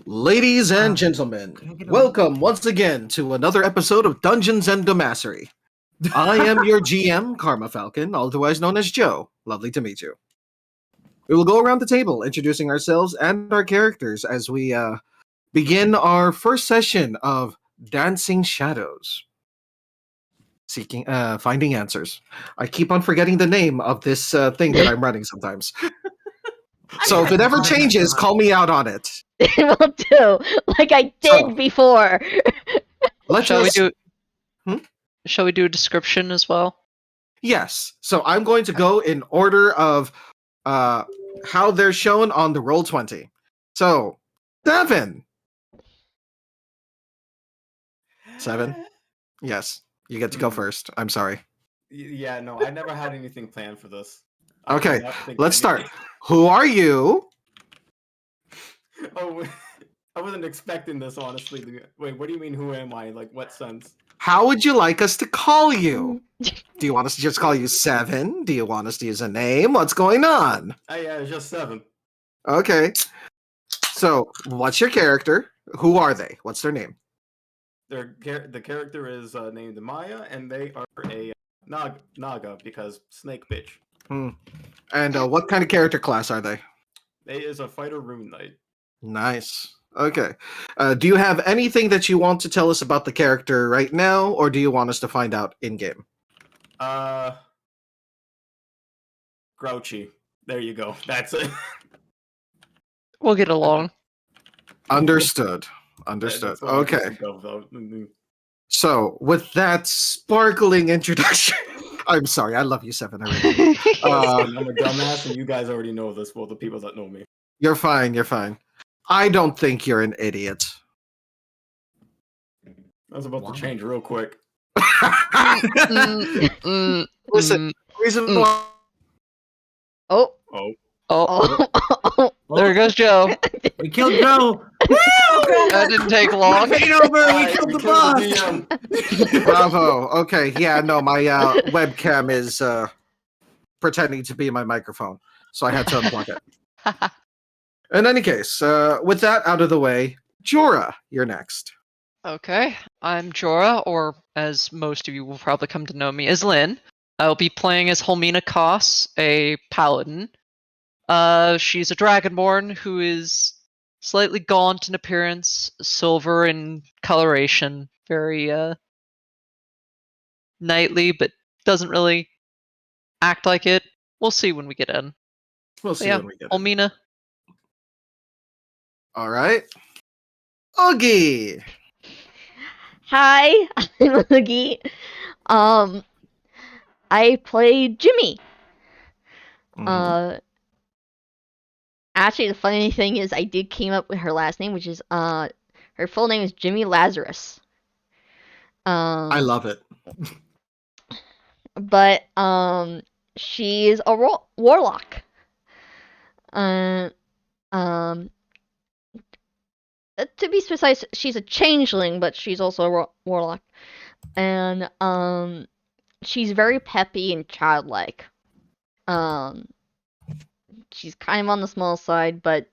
Ladies and gentlemen, welcome once again to another episode of Dungeons and Demastery. I am your GM, Karma Falcon, otherwise known as Joe. Lovely to meet you. We will go around the table introducing ourselves and our characters as we begin our first session of Dancing Shadows. Finding answers. I keep on forgetting the name of this thing that I'm running sometimes. So if it ever changes, call me out on it. It will do, like I did before. Shall we do a description as well? Yes. So I'm going to go in order of how they're shown on the Roll20. So, Devin. 7. Yes. You get to go first. I'm sorry. Yeah, no, I never had anything planned for this. Okay, let's start. Who are you? Oh, I wasn't expecting this, honestly. Wait, what do you mean, who am I? Like, what sense? How would you like us to call you? Do you want us to just call you 7? Do you want us to use a name? What's going on? Yeah, it's just 7. Okay. So, what's your character? Who are they? What's their name? The character is named Maya, and they are a Naga, because snake bitch. And what kind of character class are they? They is a fighter rune knight. Nice. Okay. Do you have anything that you want to tell us about the character right now, or do you want us to find out in-game? Grouchy. There you go. That's it. We'll get along. Understood. Okay. So, with that sparkling introduction... I'm sorry, I love you, 7. Already. I'm a dumbass, and you guys already know this. Well, the people that know me. You're fine. I don't think you're an idiot. I was about to change real quick. Listen, reason why... Oh. There goes Joe. We killed Joe. That didn't take long. We killed the boss. Bravo. Okay, yeah, no, my webcam is pretending to be my microphone, so I had to unplug it. In any case, with that out of the way, Jorah, you're next. Okay, I'm Jorah, or as most of you will probably come to know me as Lynn. I'll be playing as Helmina Koss, a paladin. She's a dragonborn who is slightly gaunt in appearance, silver in coloration, very knightly, but doesn't really act like it. We'll see when we get in. We'll see when we get in. Helmina. All right. Oogie. Hi, I'm Oogie. I play Jimmy. Actually, the funny thing is, I came up with her last name, which is her full name is Jimmy Lazarus. I love it. But she is a warlock. To be precise, she's a changeling, but she's also a warlock, and she's very peppy and childlike. She's kind of on the small side, but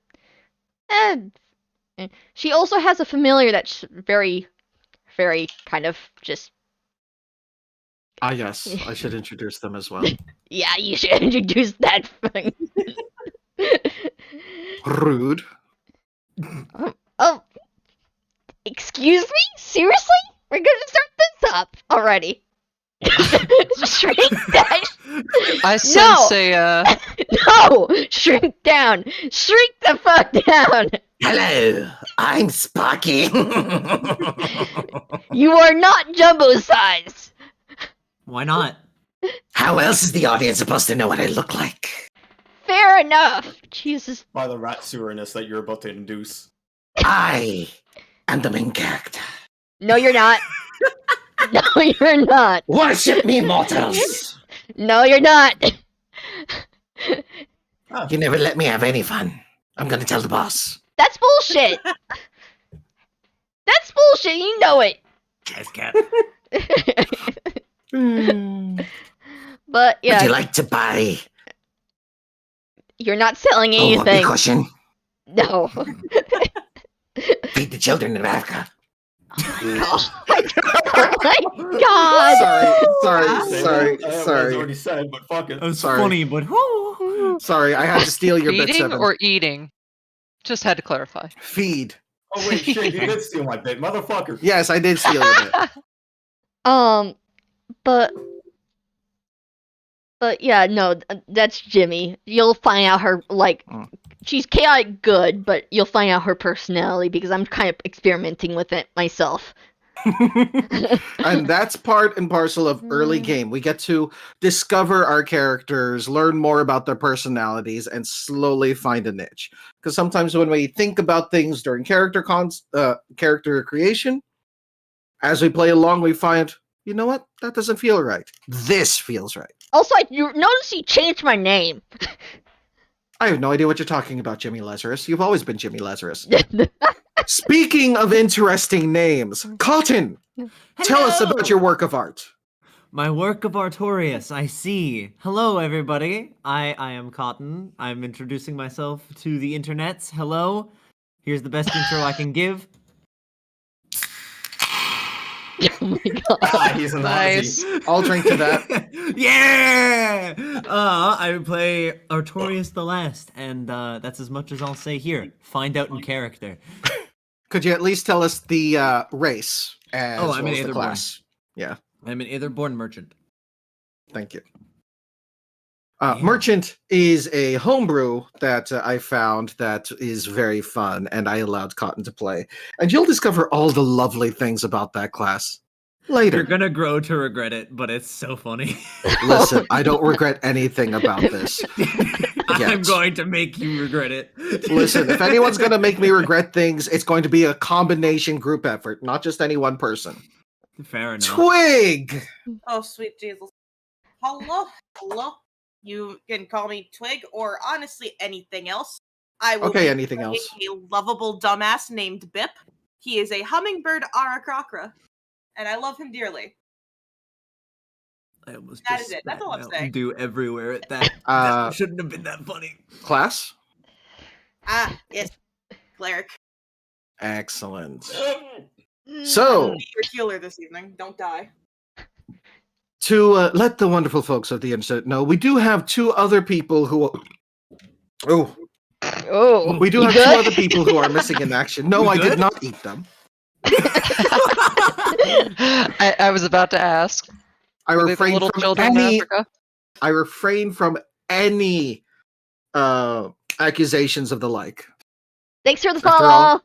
she also has a familiar that's very, very kind of just... Yes, I should introduce them as well. Yeah, you should introduce that thing. Rude. Oh, excuse me? Seriously? We're gonna start this up already. Shrink that. I sense No! Shrink down! Shrink the fuck down! Hello, I'm Sparky. You are not jumbo size! Why not? How else is the audience supposed to know what I look like? Fair enough. Jesus. By the rat sewerness that you're about to induce. I am the main character. No, you're not. No, you're not. Worship me, mortals! No, you're not. You never let me have any fun. I'm gonna tell the boss. That's bullshit. That's bullshit. You know it. Yes, cat. But yeah. Would you like to buy? You're not selling Oh, anything. cushion? No. feed the children of Africa. Oh my god! Sorry. already said, but fuck it. That was Sorry. funny, but Sorry, I had to steal your bit, Feeding Seven. or eating? Just had to clarify. Feed. Oh wait, shit, you did steal my bit, motherfucker. Yes, I did steal your bit. But yeah, no, that's Jimmy. You'll find out her she's chaotic good, but you'll find out her personality because I'm kind of experimenting with it myself. And that's part and parcel of early game. We get to discover our characters, learn more about their personalities, and slowly find a niche. Because sometimes when we think about things during character creation, as we play along, we find, you know what? That doesn't feel right. This feels right. Also, you notice you changed my name. I have no idea what you're talking about, Jimmy Lazarus. You've always been Jimmy Lazarus. Speaking of interesting names, Cotton, tell us about your work of art. my work of Artorias, I see. Hello, everybody. I am Cotton. I'm introducing myself to the internets. Hello. Here's the best intro I can give. Oh my god. Ah, he's a Nice. Nazi. I'll drink to that. Yeah! I play Artorias the Last, and that's as much as I'll say here. Find out in character. Could you at least tell us the race as Oh, I'm well an as the Aetherborn. class? Yeah, I'm an Aetherborn merchant. thank you. Yeah. Merchant is a homebrew that I found that is very fun, and I allowed Cotton to play. And you'll discover all the lovely things about that class later. You're gonna grow to regret it, but it's so funny. Listen, I don't regret anything about this. I'm Yes. going to make you regret it. Listen, if anyone's going to make me regret things, it's going to be a combination group effort, not just any one person. Fair enough. Twig! Oh, sweet Jesus. Hello. You can call me Twig, or honestly anything else. I will Okay, be anything playing else. A lovable dumbass named Bip. He is a hummingbird Arakrakra, and I love him dearly. I almost That just is it. That's spat all I'm Mountain saying. Dew everywhere at that. Uh, That shouldn't have been that funny. Class? Ah, yes, cleric. Excellent. So, Your healer this evening. Don't die. to let the wonderful folks of the internet know, we do have two other people who... Oh, Oh, we do you have good? two other people who are missing in action. No, You I did good? not eat them. I was about to ask. I Were they the refrained little from children in any... Africa? I refrain from any accusations of the like. Thanks for the After all-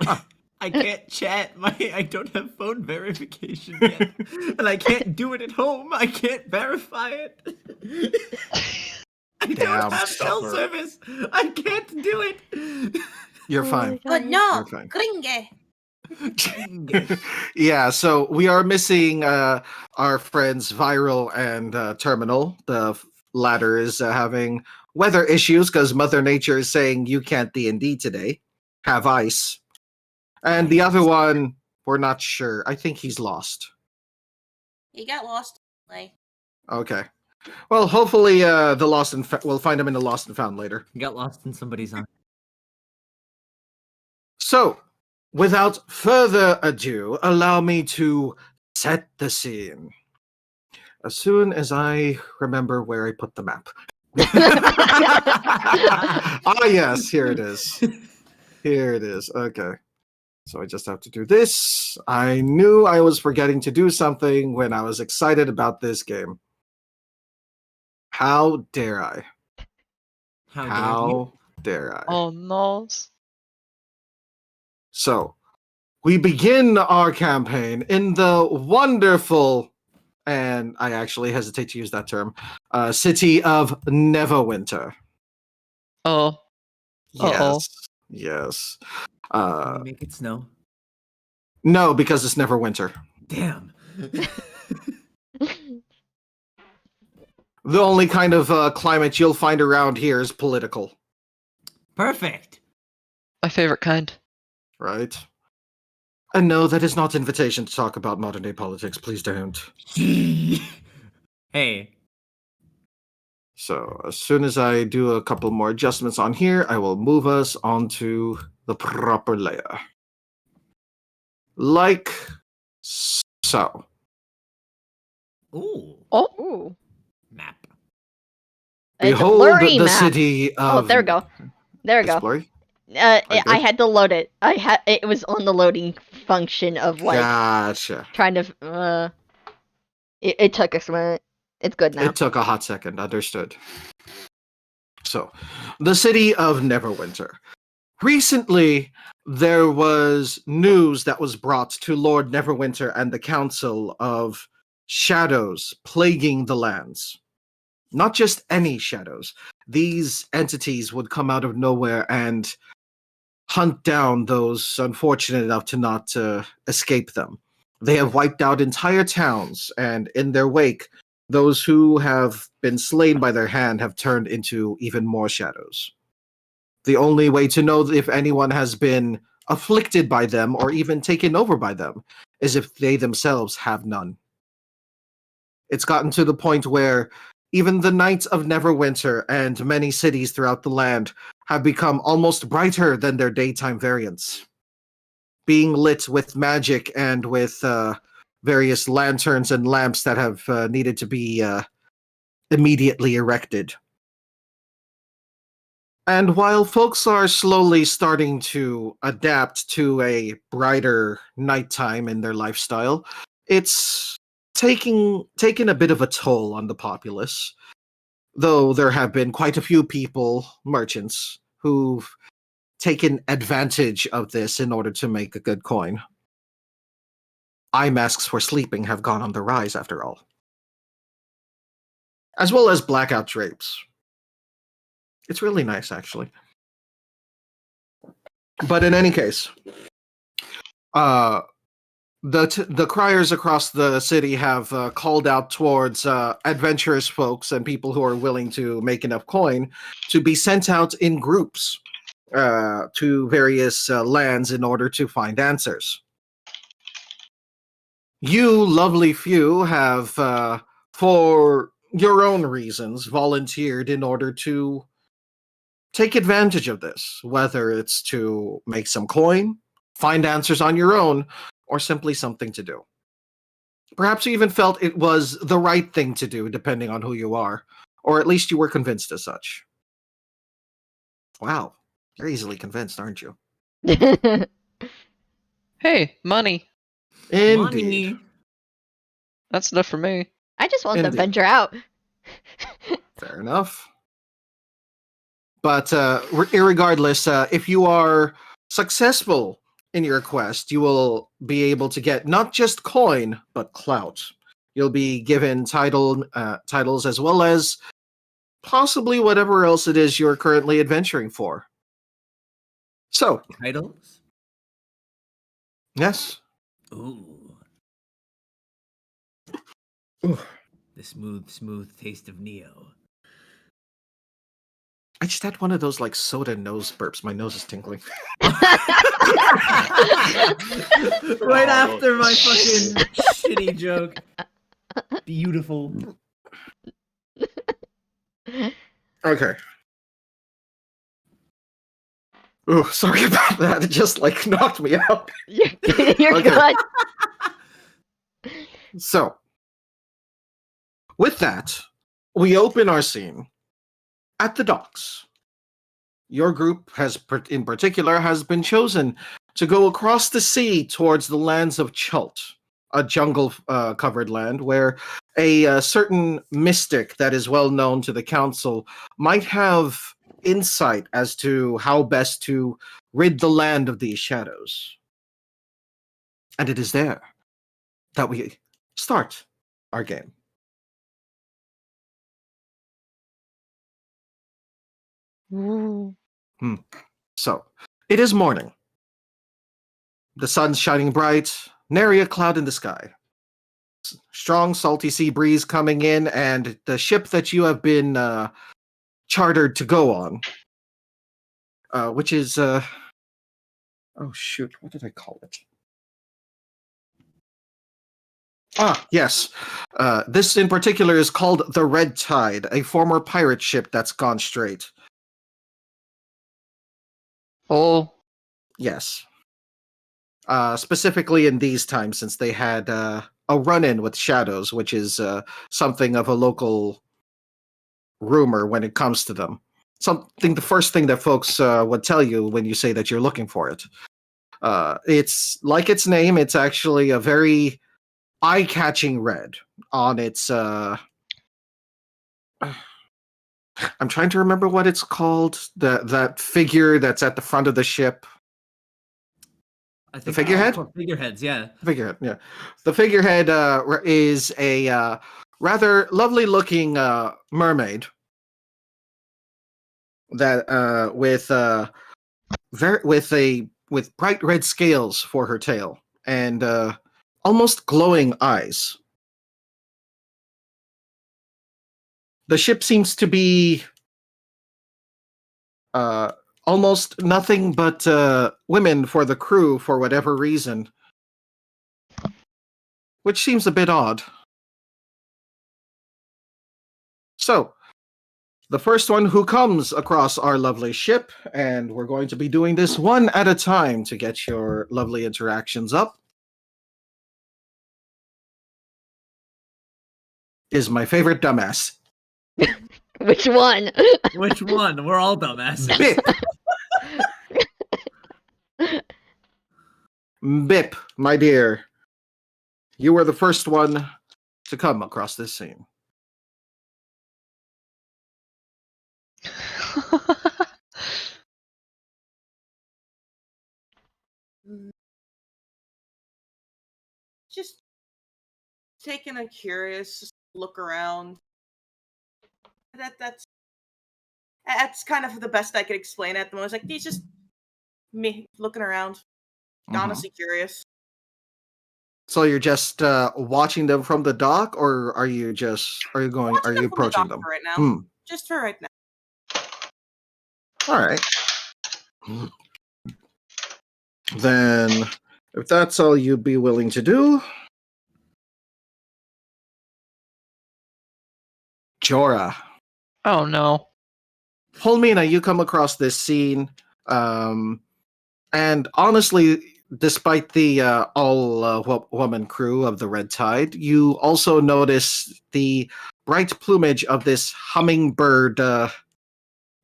follow. I can't chat. I don't have phone verification yet, and I can't do it at home. I can't verify it. I Damn, don't have cell suffer. service. I can't do it. You're Oh my fine. But God. no, You're fine. Gringe. Yeah, so we are missing our friends Viral and Terminal. The latter is having weather issues because Mother Nature is saying you can't D&D today. Have ice. And the other one, we're not sure. I think he's lost. He got lost. Like, Okay. Well, hopefully the lost and we'll find him in the lost and found later. Got lost in somebody's arm. So, without further ado, allow me to set the scene. As soon as I remember where I put the map. Ah, yes, here it is. Here it is. Okay. So I just have to do this. I knew I was forgetting to do something when I was excited about this game. How dare I? How dare you? How dare I? Oh no. So, we begin our campaign in the wonderful, and I actually hesitate to use that term, city of Neverwinter. Oh. Uh-oh. Yes. Can we make it snow? No, because it's Neverwinter. Damn. The only kind of climate you'll find around here is political, Perfect. My favorite kind. right? And no, that is not invitation to talk about modern day politics. Please don't. Hey. So as soon as I do a couple more adjustments on here, I will move us onto the proper layer. Like so. Ooh, Ooh. map. It's a Behold blurry the map. city of... Oh, there we go. There we It's go. blurry? I good? had to load it. It was on the loading function of like Gotcha. trying to. It took us a minute. It's good now. It took a hot second. Understood. So, the city of Neverwinter. Recently, there was news that was brought to Lord Neverwinter and the Council of shadows plaguing the lands. Not just any shadows. These entities would come out of nowhere and hunt down those unfortunate enough to not escape them. They have wiped out entire towns, and in their wake, those who have been slain by their hand have turned into even more shadows. The only way to know if anyone has been afflicted by them or even taken over by them is if they themselves have none. It's gotten to the point where even the nights of Neverwinter and many cities throughout the land have become almost brighter than their daytime variants, being lit with magic and with various lanterns and lamps that have needed to be immediately erected. And while folks are slowly starting to adapt to a brighter nighttime in their lifestyle, it's taking a bit of a toll on the populace, though there have been quite a few people, merchants, who've taken advantage of this in order to make a good coin. Eye masks for sleeping have gone on the rise, after all. As well as blackout drapes. It's really nice, actually. But in any case, the criers across the city have called out towards adventurous folks and people who are willing to make enough coin to be sent out in groups to various lands in order to find answers. You, lovely few, have, for your own reasons, volunteered in order to take advantage of this, whether it's to make some coin, find answers on your own, or simply something to do. Perhaps you even felt it was the right thing to do, depending on who you are, or at least you were convinced as such. Wow, you're easily convinced, aren't you? Hey, money. Indeed. Money. That's enough for me. I just want to Indeed. venture out. Fair enough. But irregardless, if you are successful in your quest, you will be able to get not just coin, but clout. You'll be given titles as well as possibly whatever else it is you're currently adventuring for. So, Titles? yes. Ooh. Ooh. The smooth taste of Neo. I just had one of those like soda nose burps. My nose is tingling. Right after my fucking shitty joke. Beautiful. Okay. Ooh, sorry about that. It just like knocked me out. You're Okay. good. So, with that, we open our scene at the docks. Your group in particular, has been chosen to go across the sea towards the lands of Chult, a jungle-covered land where a certain mystic that is well known to the council might have insight as to how best to rid the land of these shadows. And it is there that we start our game. Ooh. So, it is morning. The sun's shining bright, nary a cloud in the sky. Strong, salty sea breeze coming in, and the ship that you have been chartered to go on, which is, oh shoot, what did I call it? Ah, yes. This in particular is called the Red Tide, a former pirate ship that's gone straight. Oh, Yes. Specifically in these times, since they had a run-in with shadows, which is something of a local rumor when it comes to them. Something, the first thing that folks would tell you when you say that you're looking for it. It's like its name. It's actually a very eye-catching red on its. I'm trying to remember what it's called. That figure that's at the front of the ship. I think figurehead? Figureheads, yeah. Figurehead, yeah. The figurehead is a rather lovely-looking mermaid that with bright red scales for her tail and almost glowing eyes. The ship seems to be almost nothing but women for the crew for whatever reason, which seems a bit odd. So, the first one who comes across our lovely ship, and we're going to be doing this one at a time to get your lovely interactions up, is my favorite dumbass. Which one? Which one? We're all dumbasses. Bip. Bip, my dear. You were the first one to come across this scene. Just taking a curious look around. That's kind of the best I could explain it at the moment. It's like he's just me looking around, honestly curious. So you're just watching them from the dock, or are you Watching them from the approaching dock them? for right now? Hmm. Just for right now. All right. Then, if that's all you'd be willing to do, Jorah. Oh no. Holmina, you come across this scene, and honestly, despite the all-woman crew of the Red Tide, you also notice the bright plumage of this hummingbird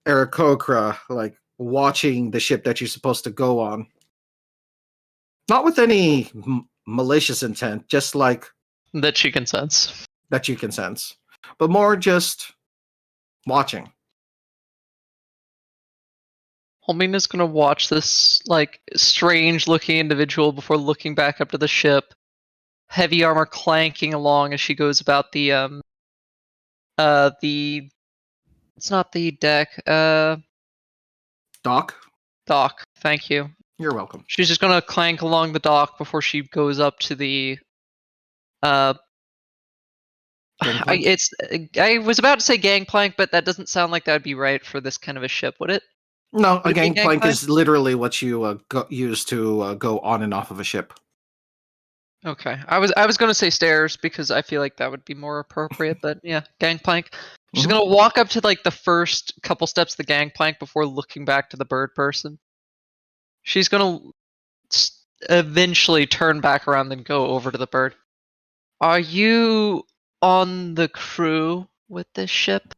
Aarakocra, like watching the ship that you're supposed to go on. Not with any malicious intent, just like That she can sense. that you can sense, but more just watching. Holmina's gonna watch this like strange looking individual before looking back up to the ship. Heavy armor clanking along as she goes about the it's not the deck, Doc, dock. Thank you. you're welcome. She's just gonna clank along the dock before she goes up to the Gangplank? I was about to say gangplank, but that doesn't sound like that would be right for this kind of a ship, would it? No, a Would it be gangplank gangplank? is literally what you use to go on and off of a ship. Okay, I was gonna say stairs because I feel like that would be more appropriate, but yeah, gangplank. She's Mhm. gonna walk up to like the first couple steps of the gangplank before looking back to the bird person. She's gonna eventually turn back around and go over to the bird. Are you on the crew with this ship?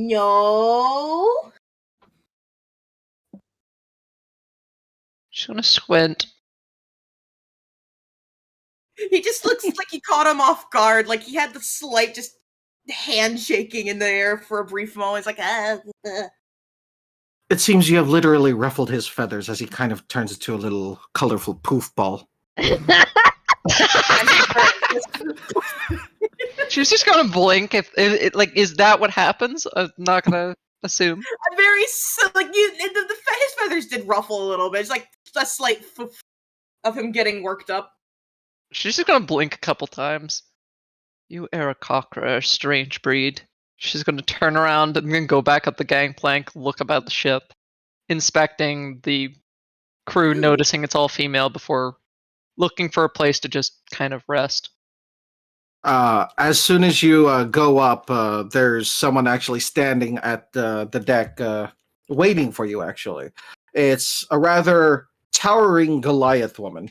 No. She's gonna squint. He just looks like he caught him off guard. Like he had the slight just handshaking in the air for a brief moment. It's like, It seems you have literally ruffled his feathers as he kind of turns into a little colorful poof ball. She's just gonna blink if like, is that what happens? I'm not gonna assume. very like his feathers did ruffle a little bit. It's like a slight of him getting worked up. She's just gonna blink a couple times. You Aarakocra are a strange breed. She's gonna turn around and then go back up the gangplank, look about the ship, inspecting the crew, noticing it's all female before looking for a place to just kind of rest. As soon as you go up, there's someone actually standing at the deck, waiting for you. Actually, it's a rather towering Goliath woman.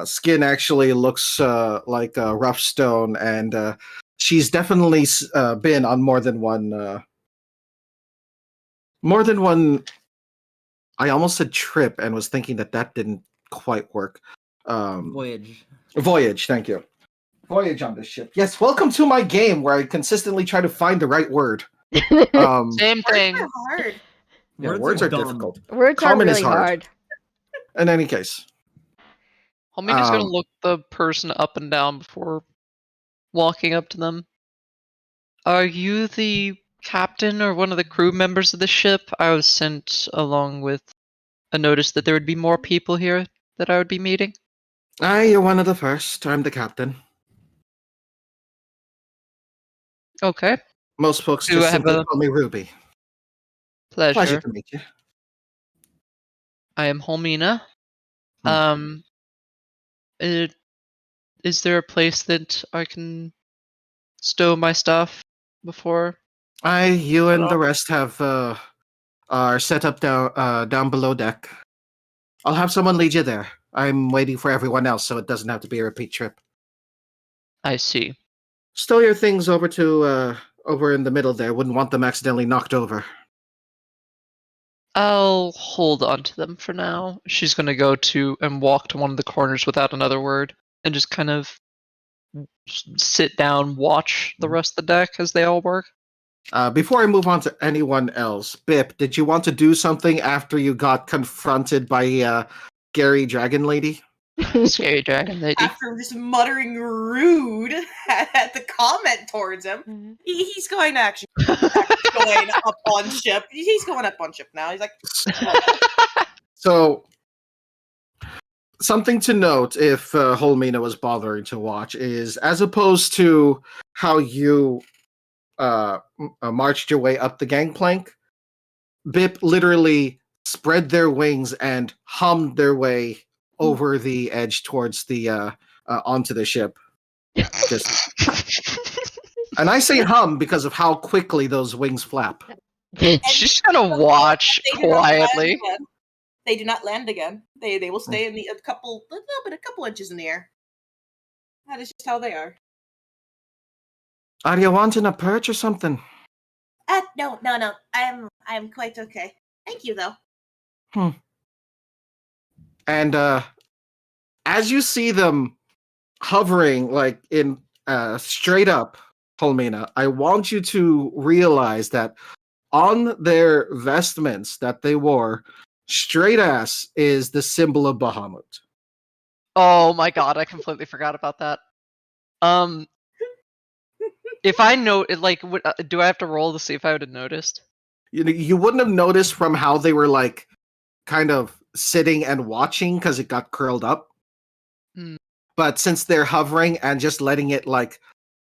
Skin actually looks like a rough stone, and she's definitely been on more than one. More than one. I almost said trip, and was thinking that didn't quite work. Voyage. Voyage, thank you. Voyage on this ship. Yes, welcome to my game where I consistently try to find the right word. Same thing. Words are hard. Yeah, words are dumb. difficult. Words Common are is really hard. hard. In any case, Homina's gonna Um, look the person up and down before walking up to them. Are you the captain or one of the crew members of the ship? I was sent along with a notice that there would be more people here that I would be meeting. you're one of the first. I'm the captain. Okay, Most folks Do just I have simply a- call me Ruby. pleasure. Pleasure to meet you. I am Holmina. Hmm. Is there a place that I can stow my stuff before? You and the Hello? rest have are set up down below deck. I'll have someone lead you there. I'm waiting for everyone else, so it doesn't have to be a repeat trip. I see. Stow your things over to over in the middle there. Wouldn't want them accidentally knocked over. I'll hold on to them for now. She's gonna go to and walk to one of the corners without another word and just kind of sit down, watch the rest of the deck as they all work. Before I move on to anyone else, Bip, did you want to do something after you got confronted by Gary Dragon Lady? Scary dragon lady. After just muttering rude at the comment towards him, Mhm. he's going to actually going up on ship. He's going up on ship now. He's like, So, something to note if Holmina was bothering to watch is, as opposed to how you marched your way up the gangplank, Bip literally spread their wings and hummed their way over the edge towards the onto the ship. Just, and I say hum because of how quickly those wings flap. She's gonna watch they do not land quietly. again. They do not land again. They will stay in a couple inches in the air. That is just how they are. Are you wanting a perch or something? No. I'm quite okay. Thank you though. And as you see them hovering like in straight up, Holmina, I want you to realize that on their vestments that they wore, straight ass is the symbol of Bahamut. Oh my god, I completely forgot about that. If I know, like, do I have to roll to see if I would have noticed? You wouldn't have noticed from how they were like kind of sitting and watching because it got curled up. Hmm. But since they're hovering and just letting it like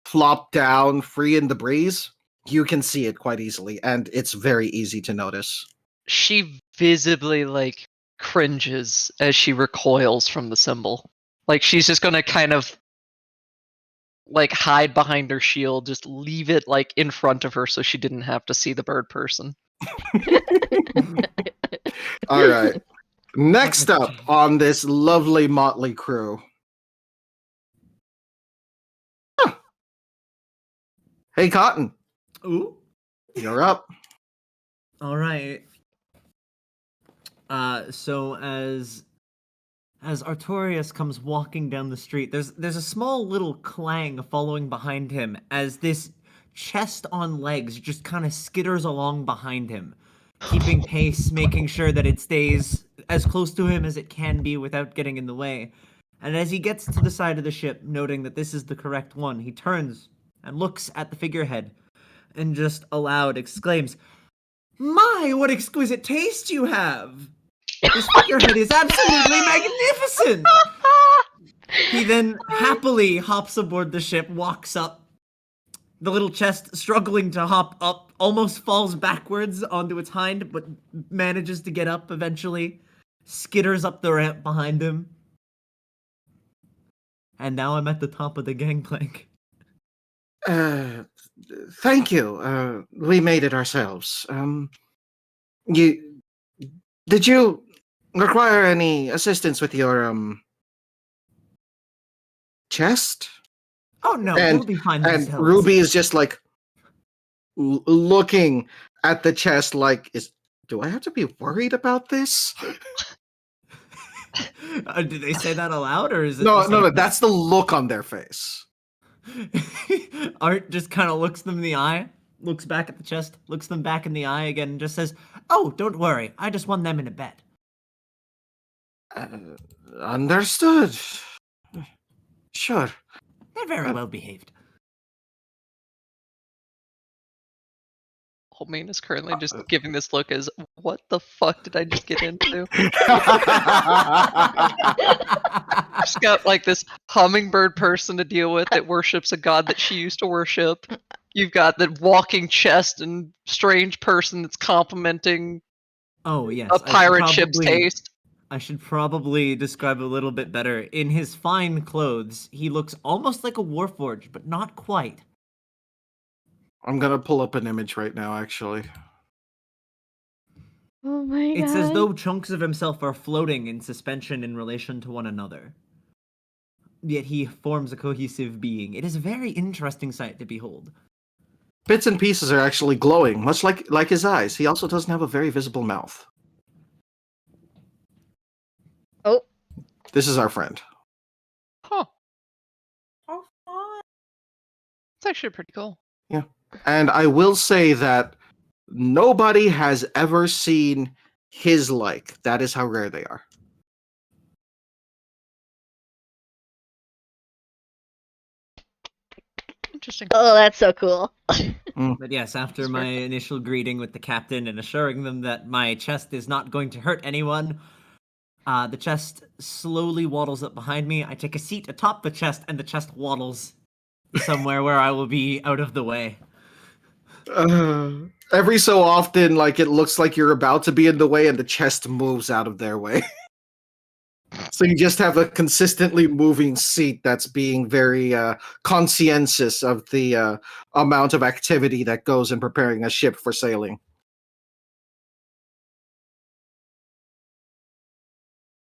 flop down free in the breeze, you can see it quite easily, and it's very easy to notice. She visibly like cringes as she recoils from the symbol. Like she's just gonna kind of like hide behind her shield, just leave it like in front of her so she didn't have to see the bird person. All right. Next up on this lovely motley crew. Huh. Hey, Cotton, Ooh. you're up. All right. So as Artorias comes walking down the street, there's a small little clang following behind him as this chest on legs just kind of skitters along behind him, keeping pace, making sure that it stays as close to him as it can be without getting in the way. And as he gets to the side of the ship, noting that this is the correct one, he turns and looks at the figurehead and just aloud exclaims, "My, what exquisite taste you have! This figurehead is absolutely magnificent!" He then happily hops aboard the ship, walks up. The little chest, struggling to hop up, almost falls backwards onto its hind, but manages to get up eventually. Skitters up the ramp behind him. and now I'm at the top of the gangplank. Uh, thank you. We made it ourselves. You did you require any assistance with your chest? Oh no, And- they'll be fine And themselves. Ruby is just like looking at the chest, like, do I have to be worried about this? Did they say that aloud, or is it No, just no, no. like That's the look on their face. Art just kind of looks them in the eye, looks back at the chest, looks them back in the eye again, and just says, "Oh, don't worry, I just won them in a bet." Understood. Sure. They're very well behaved. Holmean is currently just giving this look as, what the fuck did I just get into? She's got like this hummingbird person to deal with that worships a god that she used to worship. You've got the walking chest and strange person that's complimenting Oh yes, a pirate ship's taste. I should probably describe a little bit better. In his fine clothes, he looks almost like a warforged, but not quite. I'm gonna pull up an image right now, actually. Oh my god. It's as though chunks of himself are floating in suspension in relation to one another. Yet he forms a cohesive being. It is a very interesting sight to behold. Bits and pieces are actually glowing, much like his eyes. He also doesn't have a very visible mouth. Oh. This is our friend. Huh. Oh, fun. It's actually pretty cool. And I will say that nobody has ever seen his like. That is how rare they are. Interesting. Oh, that's so cool. But yes, after That's my fair. initial greeting with the captain and assuring them that my chest is not going to hurt anyone, the chest slowly waddles up behind me. I take a seat atop the chest, and the chest waddles somewhere where I will be out of the way. Every so often, like it looks like you're about to be in the way, and the chest moves out of their way. So you just have a consistently moving seat that's being very conscientious of the amount of activity that goes in preparing a ship for sailing.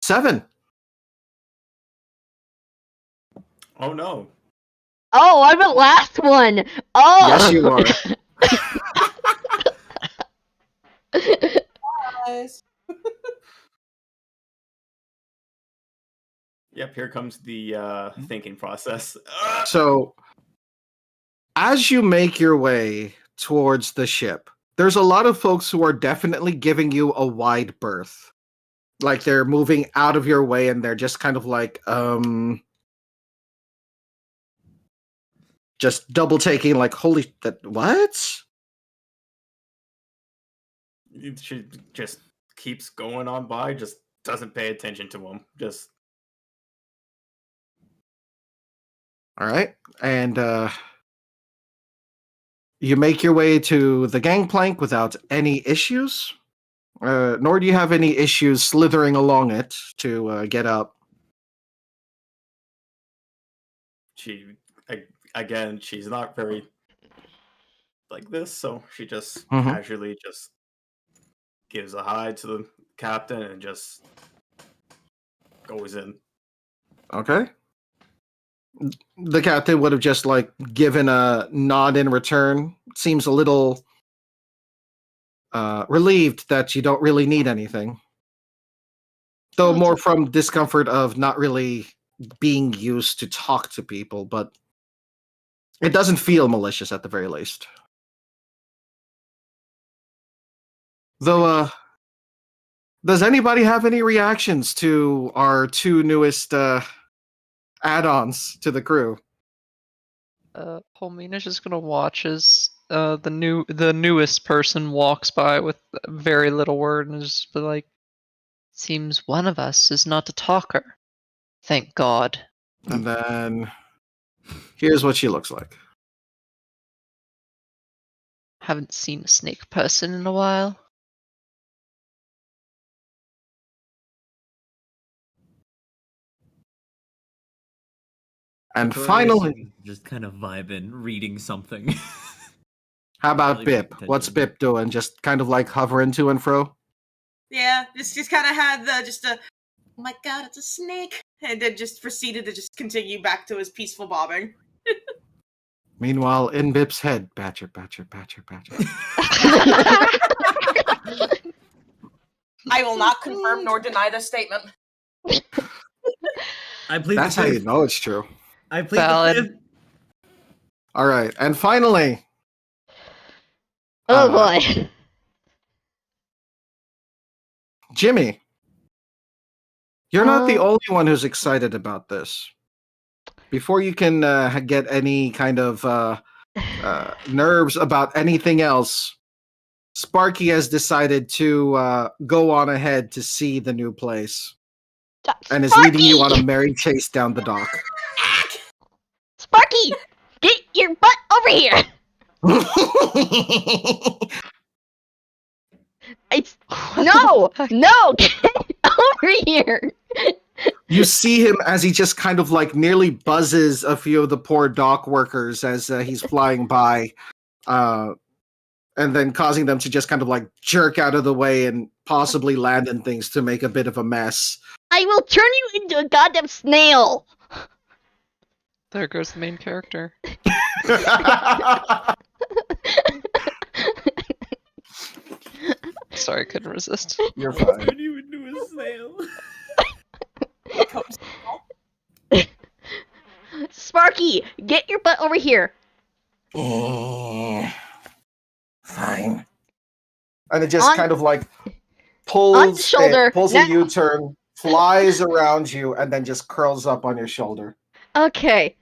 Seven. Oh no. Oh, I'm the last one. Oh. Yes, you are. Guys. Yep, here comes the thinking process. So, as you make your way towards the ship, there's a lot of folks who are definitely giving you a wide berth. Like they're moving out of your way and they're just kind of like, just double taking, like, holy, what? She just keeps going on by, just doesn't pay attention to him. Just All right. And you make your way to the gangplank without any issues. Nor do you have any issues slithering along it to get up. again, she's not very like this, so she just Mhm. casually just gives a hi to the captain and just goes in. Okay. The captain would have just like given a nod in return. Seems a little relieved that you don't really need anything. Though more from discomfort of not really being used to talk to people, but it doesn't feel malicious at the very least. Though, does anybody have any reactions to our two newest add-ons to the crew? Holmena's just gonna watch as the newest person walks by with very little word and just be like, seems one of us is not a talker. Thank God. And then here's what she looks like. Haven't seen a snake person in a while. And Artorias finally, just kind of vibing, reading something. how about Really paying Bip? What's attention. Bip doing? Just kind of like hovering to and fro? Yeah, just kind of had oh my god, it's a snake, and then just proceeded to just continue back to his peaceful bobbing. Meanwhile, in Bip's head, Badger, Badger, Badger, Badger. I will not confirm nor deny this statement. I plead That's the how you fifth. know it's true. I plead Valid. the fifth. All right, and finally, Oh Uh, boy. Jimmy. You're not the Um, only one who's excited about this. Before you can get any kind of nerves about anything else, Sparky has decided to go on ahead to see the new place and is leading you on a merry chase down the dock. Sparky, get your butt over here. It's no, get over here. You see him as he just kind of like nearly buzzes a few of the poor dock workers as he's flying by, and then causing them to just kind of like jerk out of the way and possibly land in things to make a bit of a mess. I will turn you into a goddamn snail. There goes the main character. Sorry, I couldn't resist. You're fine. Turn you into a snail. Sparky, get your butt over here. Fine. And it just On- kind of like on pulls shoulder. pulls Now- a U-turn, flies around you, and then just curls up on your shoulder. Okay,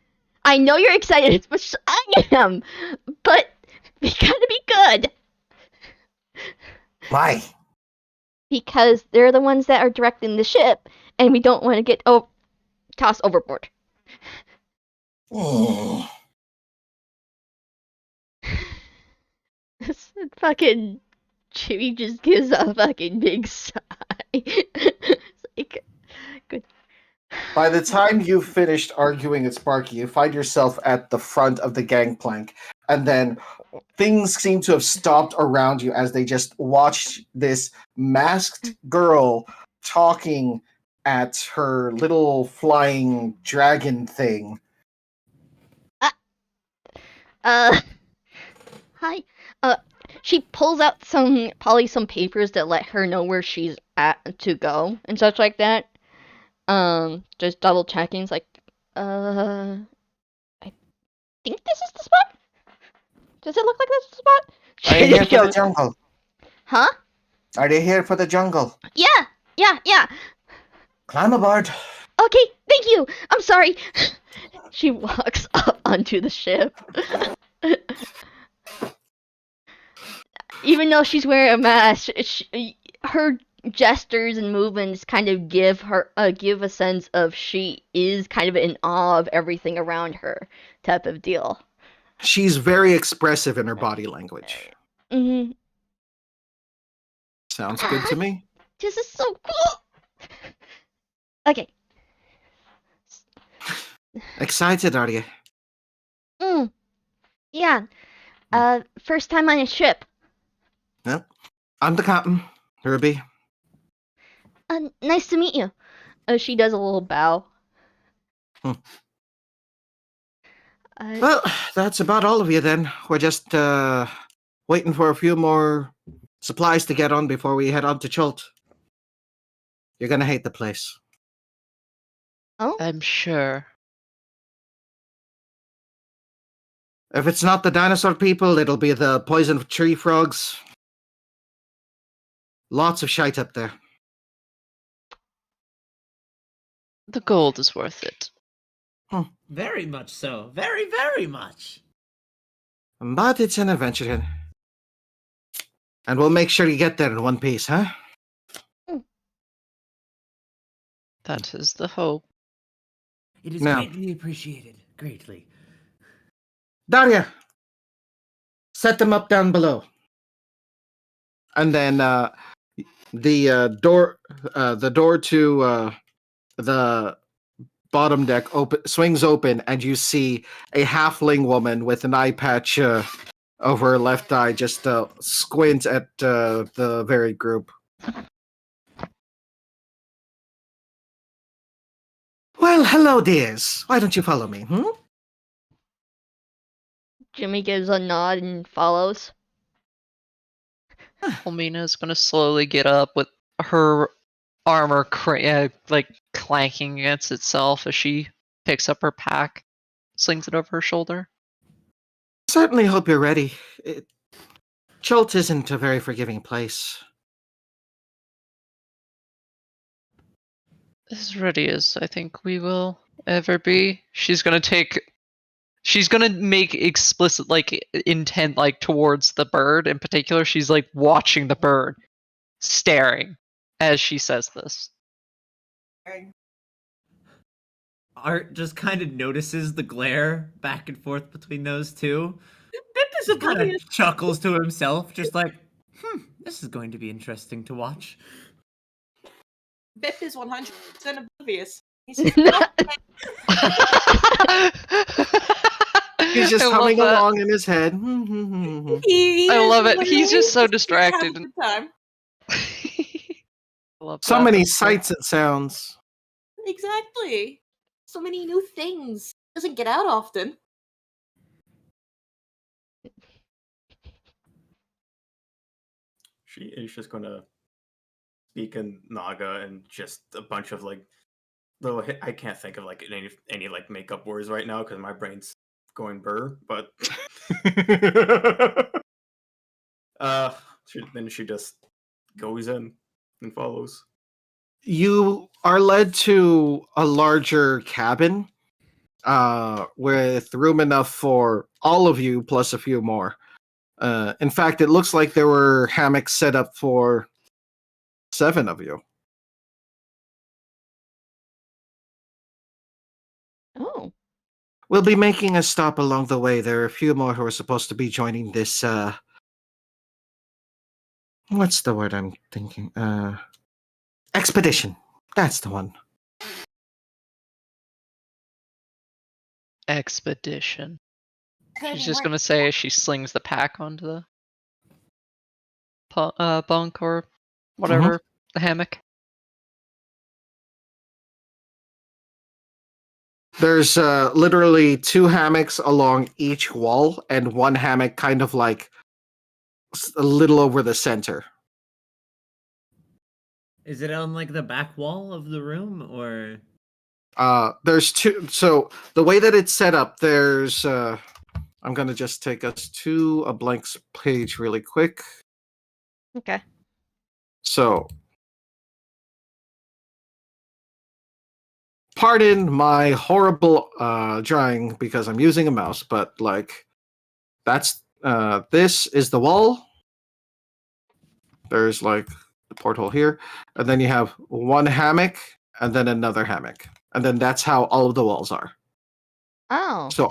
I know you're excited, which I am, but we gotta be good Why? because they're the ones that are directing the ship, and we don't want to get tossed overboard. Fucking Jimmy just gives a fucking big sigh. It's like, good. By the time you've finished arguing with Sparky, you find yourself at the front of the gangplank, and then things seem to have stopped around you as they just watch this masked girl talking at her little flying dragon thing. Hi. She pulls out probably some papers that let her know where she's at to go and such like that. Just double checking. It's like, I think this is the spot. Does it look like this is the spot? Are you here for the jungle? Huh? Are they here for the jungle? Yeah. Climb aboard. Okay, thank you. I'm sorry. She walks up onto the ship. Even though she's wearing a mask, her gestures and movements kind of give a sense of she is kind of in awe of everything around her, type of deal. She's very expressive in her body language. Mm-hmm. Sounds good to me. This is so cool. Okay. Excited, are you? Yeah. First time on a ship. I'm the captain, Ruby. Nice to meet you. She does a little bow. Well, that's about all of you then. We're just waiting for a few more supplies to get on before we head on to Chult. You're gonna hate the place. Oh? I'm sure. If it's not the dinosaur people, it'll be the poison tree frogs. Lots of shite up there. The gold is worth it. Very much so. Very, very much. But it's an adventure. And we'll make sure you get there in one piece, huh? That is the hope. It is Now- greatly appreciated. Greatly. Daria! Set them up down below. And then the door to the bottom deck swings open, and you see a halfling woman with an eye patch over her left eye just squint at the varied group. Well, hello, dears. Why don't you follow me? Jimmy gives a nod and follows. Helmina is gonna slowly get up with her armor like clanking against itself as she picks up her pack, slings it over her shoulder. Certainly hope you're ready. Chult isn't a very forgiving place. As ready as I think we will ever be. She's gonna make explicit like intent like towards the bird in particular. She's like watching the bird, staring as she says this. Art just kind of notices the glare back and forth between those two. Bip is Kind of oblivious. chuckles to himself, just like, this is going to be interesting to watch. Bip is 100% oblivious. He's He's just I love humming that. along in his head. I love it. He's just so distracted. Time. I love So that. many That's great. sights and sounds. Exactly. So many new things. Doesn't get out often. She is just gonna speak in Naga and just a bunch of like little. I can't think of like any like makeup words right now because my brain's going burr. But then she just goes in and follows. You are led to a larger cabin with room enough for all of you plus a few more. In fact, it looks like there were hammocks set up for 7 of you. Oh. We'll be making a stop along the way. There are a few more who are supposed to be joining this, what's the word I'm thinking? Expedition. That's the one. Expedition. She's just gonna say as she slings the pack onto the bunk or whatever, the hammock. There's literally 2 hammocks along each wall, and 1 hammock kind of like a little over the center. Is it on like the back wall of the room, or? There's 2. So the way that it's set up, there's. I'm gonna just take us to a blank page really quick. Okay. So, pardon my horrible drawing because I'm using a mouse, but like, that's this is the wall. There's like the porthole here, and then you have 1 hammock, and then another hammock, and then that's how all of the walls are. Oh. So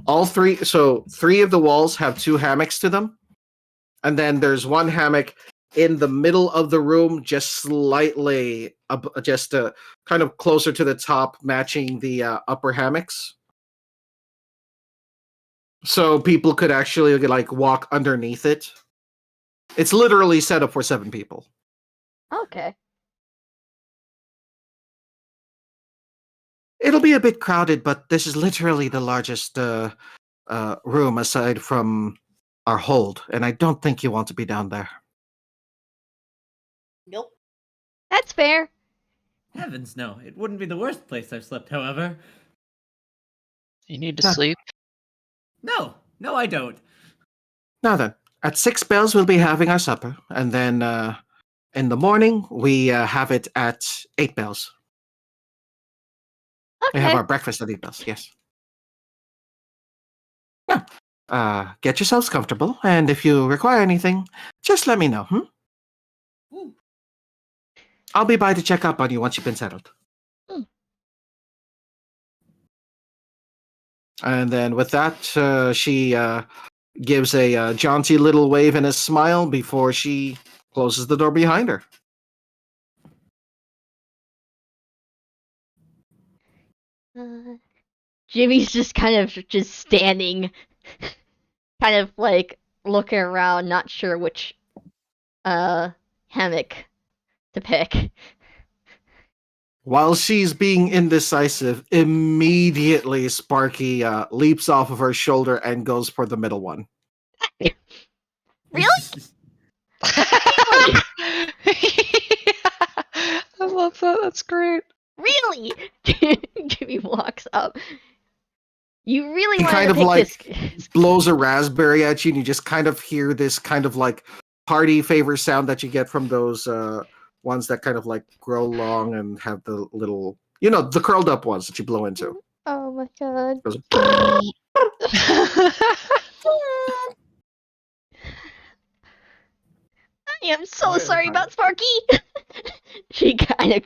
all 3, so 3 of the walls have 2 hammocks to them, and then there's 1 hammock in the middle of the room, just slightly just kind of closer to the top, matching the upper hammocks, so people could actually like walk underneath it. It's literally set up for 7 people. Okay. It'll be a bit crowded, but this is literally the largest room aside from our hold, and I don't think you want to be down there. Nope. That's fair. Heavens no, it wouldn't be the worst place I've slept, however. You need to Huh. sleep. No, I don't. Now then, at 6 bells we'll be having our supper, and then in the morning we have it at 8 bells. We have Okay. our breakfast at 8 bells, yes. Yeah. Get yourselves comfortable, and if you require anything, just let me know, Hmm. I'll be by to check up on you once you've been settled. Hmm. And then with that, she gives a jaunty little wave and a smile before she closes the door behind her. Jimmy's just kind of just standing, kind of like looking around, not sure which hammock to pick. While she's being indecisive, immediately Sparky leaps off of her shoulder and goes for the middle one. Really? I love that. That's great. Really? Jimmy walks up. You really He want kind to of pick like this? blows a raspberry at you, and you just kind of hear this kind of like party favor sound that you get from those ones that kind of like grow long and have the little, the curled up ones that you blow into. Oh my god. Goes, I am so Why sorry am I- about Sparky. She kind of.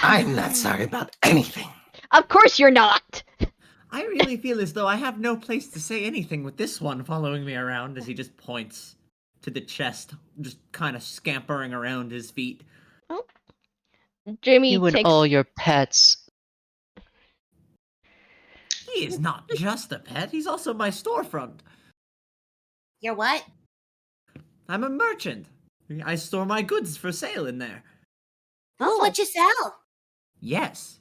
I'm not sorry about anything. Of course you're not. I really feel as though I have no place to say anything with this one following me around as he just points to the chest, just kind of scampering around his feet. Jimmy You and takes. all your pets. He is not just a pet, he's also my storefront. You're what? I'm a merchant. I store my goods for sale in there. Oh, what you sell? Yes.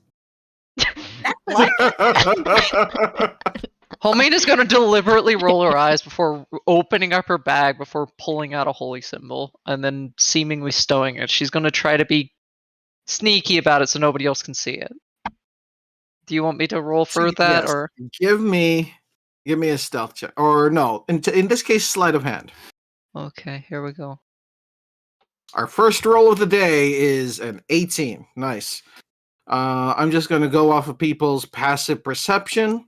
Holmina's gonna deliberately roll her eyes before opening up her bag, before pulling out a holy symbol, and then seemingly stowing it. She's gonna try to be sneaky about it so nobody else can see it. Do you want me to roll for that, Yes. or Give me a stealth check, or no? In this case, sleight of hand. okay? Here we go. Our first roll of the day is an 18. Nice. I'm just going to go off of people's passive perception,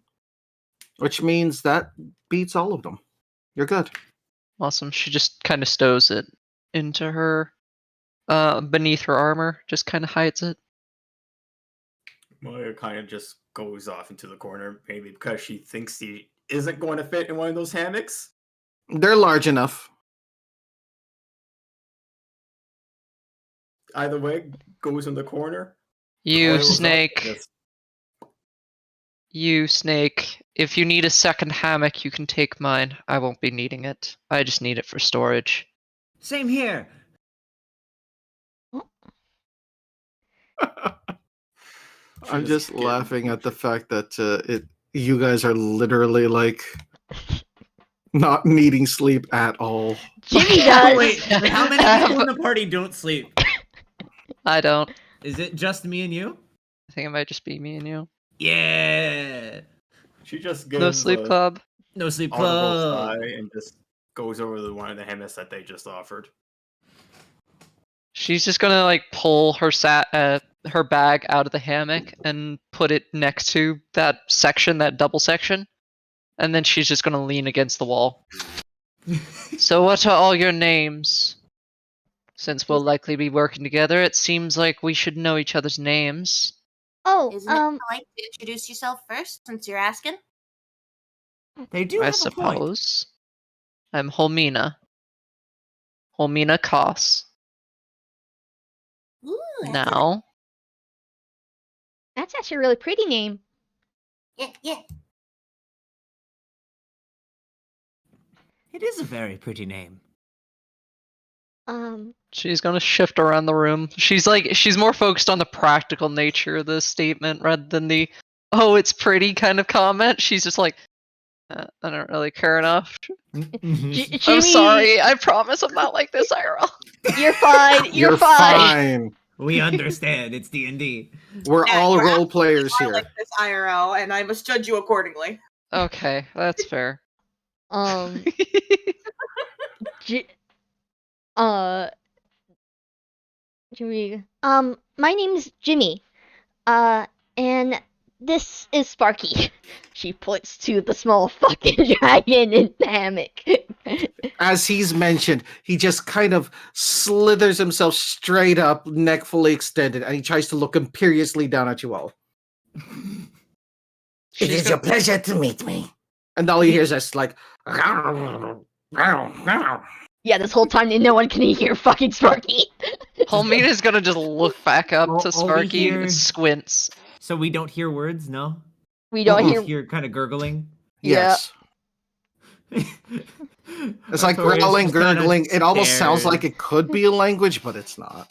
which means that beats all of them. You're good. Awesome. She just kind of stows it into her, beneath her armor. Just kind of hides it. Moya kind of just goes off into the corner, maybe because she thinks he isn't going to fit in one of those hammocks. They're large enough. Either way, goes in the corner. You coils up, snake. just- You snake. If you need a second hammock, you can take mine. I won't be needing it. I just need it for storage. Same here. I'm Just just kidding. laughing at the fact that you guys are literally like not needing sleep at all. Jimmy does. Wait, how many people in the party don't sleep? I don't. Is it just me and you? I think it might just be me and you. Yeah. She just gives No sleep a club. No sleep audible club. sigh and just goes over to one of the hammocks that they just offered. She's just gonna like pull her her bag out of the hammock and put it next to that section, that double section, and then she's just gonna lean against the wall. So what are all your names? Since we'll likely be working together, it seems like we should know each other's names. Oh, Isn't it polite to introduce yourself first, since you're asking? They do I have a point. suppose. I'm Holmina. Holmina Koss. Ooh, Now, that's actually a really pretty name. Yeah. It is a very pretty name. she's gonna shift around the room. She's more focused on the practical nature of this statement rather than the "oh, it's pretty" kind of comment. She's just like, I don't really care enough. Jimmy, I'm sorry. I promise I'm not like this, IRL. You're fine. You're fine. We understand. It's D&D. We're Yeah, all you're role players I here. like this IRL, and I must judge you accordingly. Okay, that's fair. Jimmy. My name's Jimmy. And this is Sparky. She points to the small fucking dragon in the hammock. As he's mentioned, he just kind of slithers himself straight up, neck fully extended, and he tries to look imperiously down at you all. It is your pleasure to meet me. And all he hears is like, Yeah, this whole time no one can hear fucking Sparky. Holmina's gonna just look back up All- to all we Sparky hear- and squints. So we don't hear words, no? We don't hear. You're kind of gurgling. Yes. It's like growling, gurgling. It almost sounds like it could be a language, but it's not.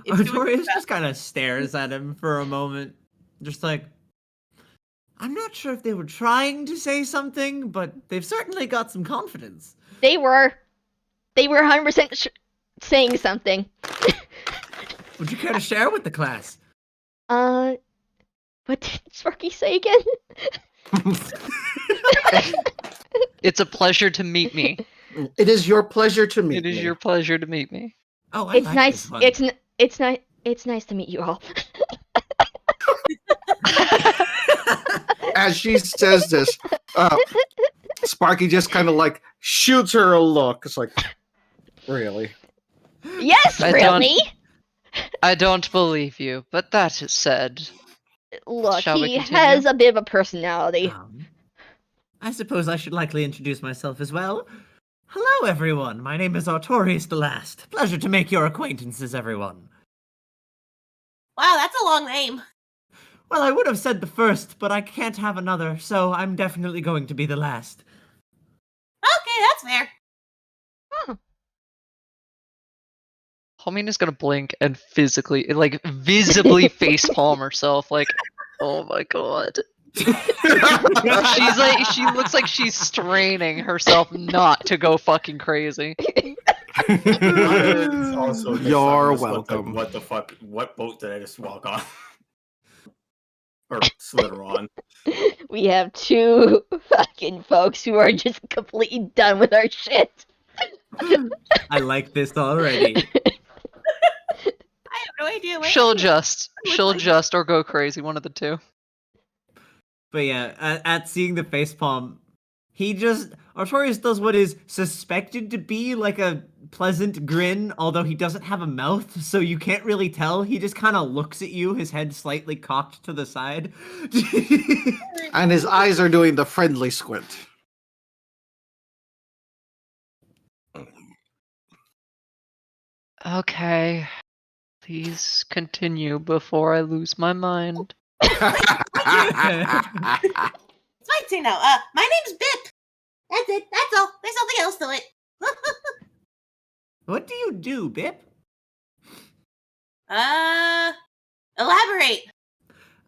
Artorias just kind of stares at him for a moment, just like, I'm not sure if they were trying to say something, but they've certainly got some confidence. They were 100% saying something. Would you care to share with the class? What did Sparky say again? It's a pleasure to meet me. It is your pleasure to meet It is me. your pleasure to meet me. Oh, I It's like nice. this one. It's nice. It's nice to meet you all. As she says this, Sparky just kind of like shoots her a look. It's like, really? Yes, I don't- really. I don't believe you, but that is said. Look, Shall we he continue? has a bit of a personality. I suppose I should likely introduce myself as well. Hello, everyone. My name is Artorias the Last. Pleasure to make your acquaintances, everyone. Wow, that's a long name. Well, I would have said the first, but I can't have another, so I'm definitely going to be the last. Okay, that's fair. Helmina's gonna blink and physically, like, visibly facepalm herself, like, oh my god. She looks like she's straining herself not to go fucking crazy. It's also just You're like, welcome. what the fuck? What boat did I just walk on? Or slither on? We have two fucking folks who are just completely done with our shit. I like this already. I have no idea where. She'll adjust or go crazy, one of the two. But yeah, at seeing the facepalm, Artorias does what is suspected to be like a pleasant grin, although he doesn't have a mouth, so you can't really tell. He just kind of looks at you, his head slightly cocked to the side. And his eyes are doing the friendly squint. Okay. Please continue before I lose my mind. It's my turn now. My name's Bip. That's it. That's all. There's nothing else to it. What do you do, Bip? Elaborate.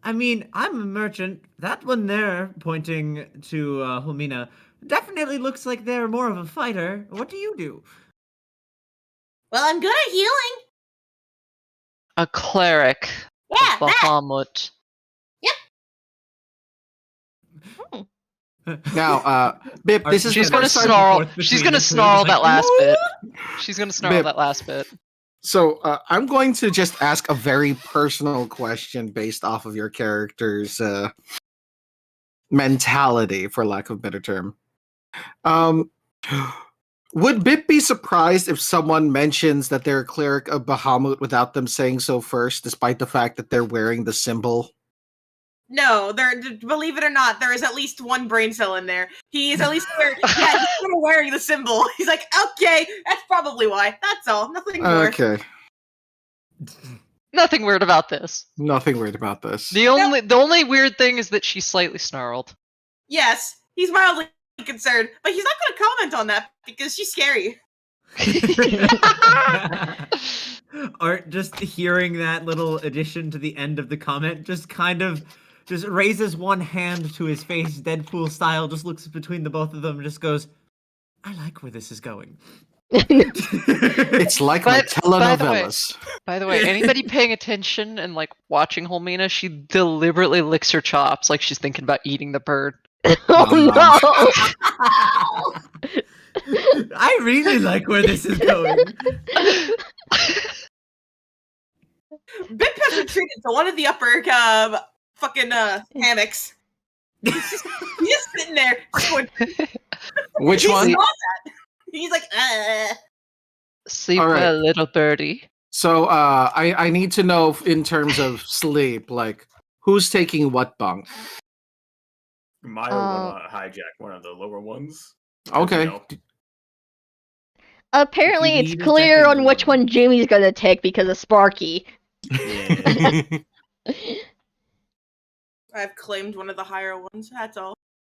I mean, I'm a merchant. That one there, pointing to Helmina, definitely looks like they're more of a fighter. What do you do? Well, I'm good at healing. A cleric Yeah, of that. Bahamut. Now, Bip, this is She's the gonna first time- snarl. She's gonna snarl that last bit. She's gonna snarl Bip. that last bit. So I'm going to just ask a very personal question based off of your character's mentality, for lack of a better term. Would Bip be surprised if someone mentions that they're a cleric of Bahamut without them saying so first, despite the fact that they're wearing the symbol? No, believe it or not, there is at least one brain cell in there. He is at least wearing the symbol. He's like, okay, that's probably why. That's all. Nothing more. Okay, Nothing weird about this. nothing weird about this. The only weird thing is that she slightly snarled. Yes, he's mildly concerned, but he's not going to comment on that because she's scary. Art, just hearing that little addition to the end of the comment, just kind of just raises one hand to his face, Deadpool style, just looks between the both of them, and just goes, I like where this is going. It's like my telenovelas. By the way, anybody paying attention and like watching Helmina, she deliberately licks her chops like she's thinking about eating the bird. Oh I really like where this is going. Bip has retreated to one of the upper hammocks. He's just sitting there. Just going, Which he one? saw that. He's like, Sleep All right. well, little birdie. So I need to know in terms of sleep, like who's taking what bunk? Maya will hijack one of the lower ones. Okay. You know, Apparently, If you it's need a clear second on which one. one Jimmy's gonna take because of Sparky. yeah. I've claimed one of the higher ones. That's all.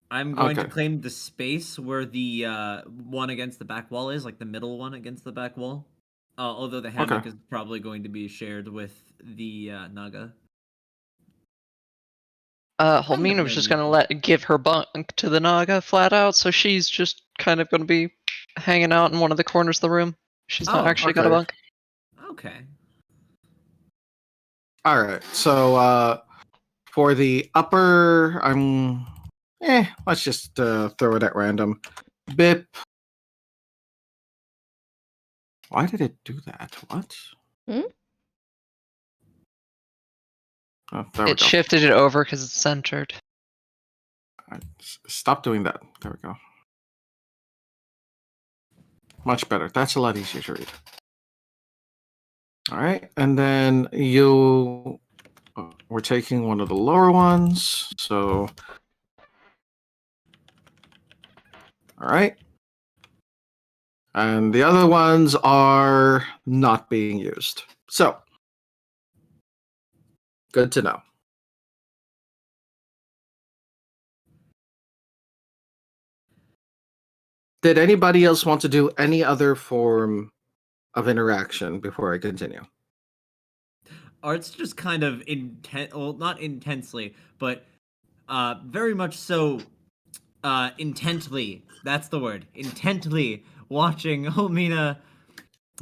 I'm going to Okay. claim the space where the one against the back wall is, like the middle one against the back wall. Although the hammock Okay. is probably going to be shared with the Naga. Helmina was just gonna give her bunk to the Naga flat out, so she's just kind of gonna be hanging out in one of the corners of the room. She's not Oh, actually got a okay. bunk. Okay. All right. So for the upper, let's just throw it at random. Bip. Why did it do that? What? Hmm? Oh, there we It go. shifted it over because it's centered. Stop doing that. There we go. Much better. That's a lot easier to read. All right, and then we're taking one of the lower ones. So, all right. And the other ones are not being used. So, good to know. Did anybody else want to do any other form of interaction before I continue? Art's just kind of well, not intensely, but very much so intently. That's the word. Intently watching Homina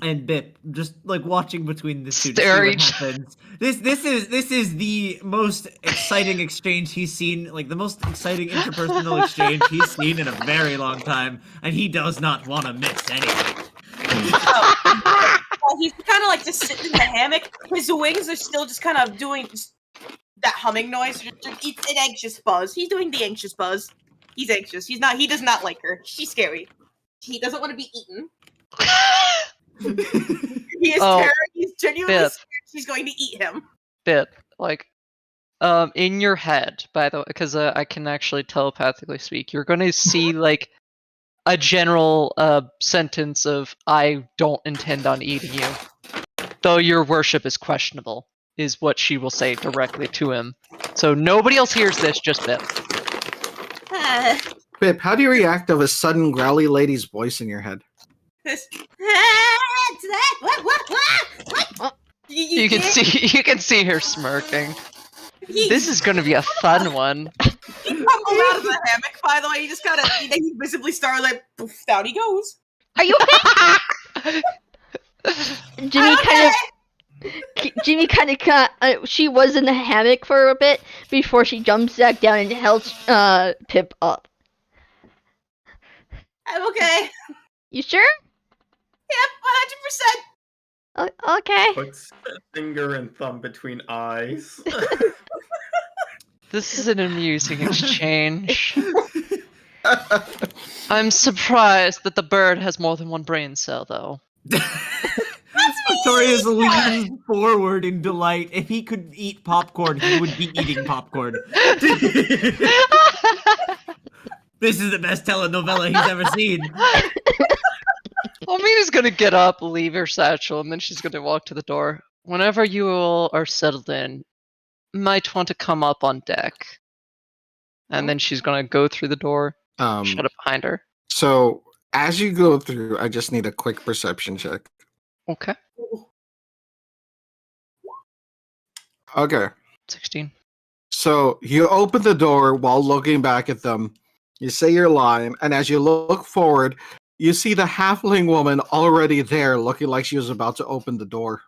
and Bip, just like watching between the two to see Staring. what happens. This is the most exciting exchange he's seen, like the most exciting interpersonal exchange he's seen in a very long time, and he does not want to miss anything. Well, he's kind of like just sitting in the hammock. His wings are still just kind of doing that humming noise. It's an anxious buzz. He's doing the anxious buzz. He's anxious. He does not like her. She's scary. He doesn't want to be eaten. He is Oh, He's genuinely Bip. scared she's going to eat him. Bip, like, in your head, by the way, because I can actually telepathically speak, you're gonna see like a general sentence of "I don't intend on eating you," though your worship is questionable, is what she will say directly to him. So nobody else hears this, just Bip. Pip, how do you react of a sudden growly lady's voice in your head? What? You can see her smirking. This is gonna be a fun one. He tumbled out of the hammock, by the way. He just kind of, he visibly started like, poof, down he goes. Are you okay? Jimmy kind of she was in the hammock for a bit before she jumps back down and held Pip up. I'm okay. You sure? Yep, 100%. Okay. Puts finger and thumb between eyes. This is an amusing exchange. I'm surprised that the bird has more than one brain cell, though. Artorias leans forward in delight. If he could eat popcorn, he would be eating popcorn. This is the best telenovela he's ever seen. Almina's gonna get up, leave her satchel, and then she's gonna walk to the door. Whenever you all are settled in, might want to come up on deck. And then she's gonna go through the door, shut it behind her. So as you go through, I just need a quick perception check. Okay. Okay. 16. So you open the door while looking back at them. You say your line, and as you look forward, you see the halfling woman already there, looking like she was about to open the door.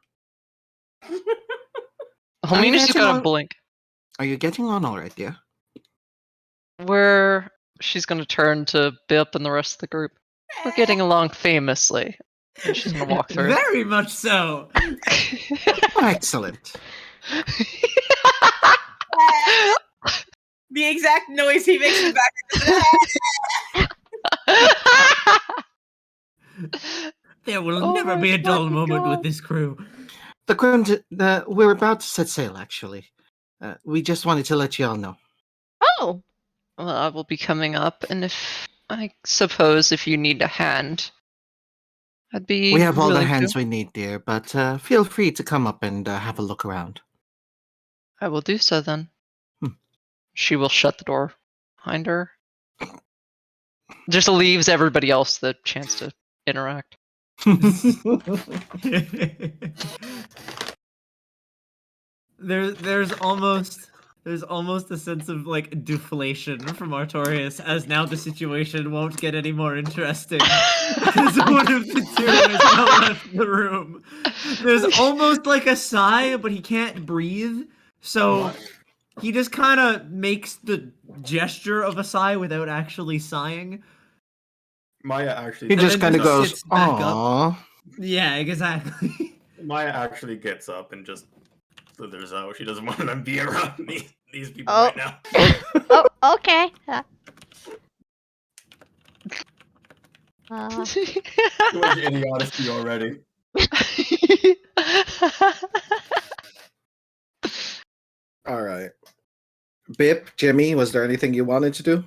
Almina's just gonna on? blink. Are you getting on all right, dear? Where she's gonna turn to Bip and the rest of the group. We're getting along famously. And she's gonna walk through. Very much so. Excellent. The exact noise he makes in the back. There will Oh never my be a dull fucking moment God. with this crew. We're about to set sail, actually. We just wanted to let you all know. Oh. Well, I will be coming up, and I suppose if you need a hand, I'd be. We have all the willing to. hands we need, dear, but feel free to come up and have a look around. I will do so then. she will shut the door behind her. Just leaves everybody else the chance to interact. there's almost a sense of like deflation from Artorias, as now the situation won't get any more interesting. As one of the two has now left the room. There's almost like a sigh, but he can't breathe, so he just kind of makes the gesture of a sigh without actually sighing. Maya actually. He just then kind of goes, sits back up. "Aww." Yeah, exactly. Maya actually gets up and just slithers out. She doesn't want to be around these people Oh. right now. Oh, okay. Too much idiocy already. All right. Bip, Jimmy, was there anything you wanted to do?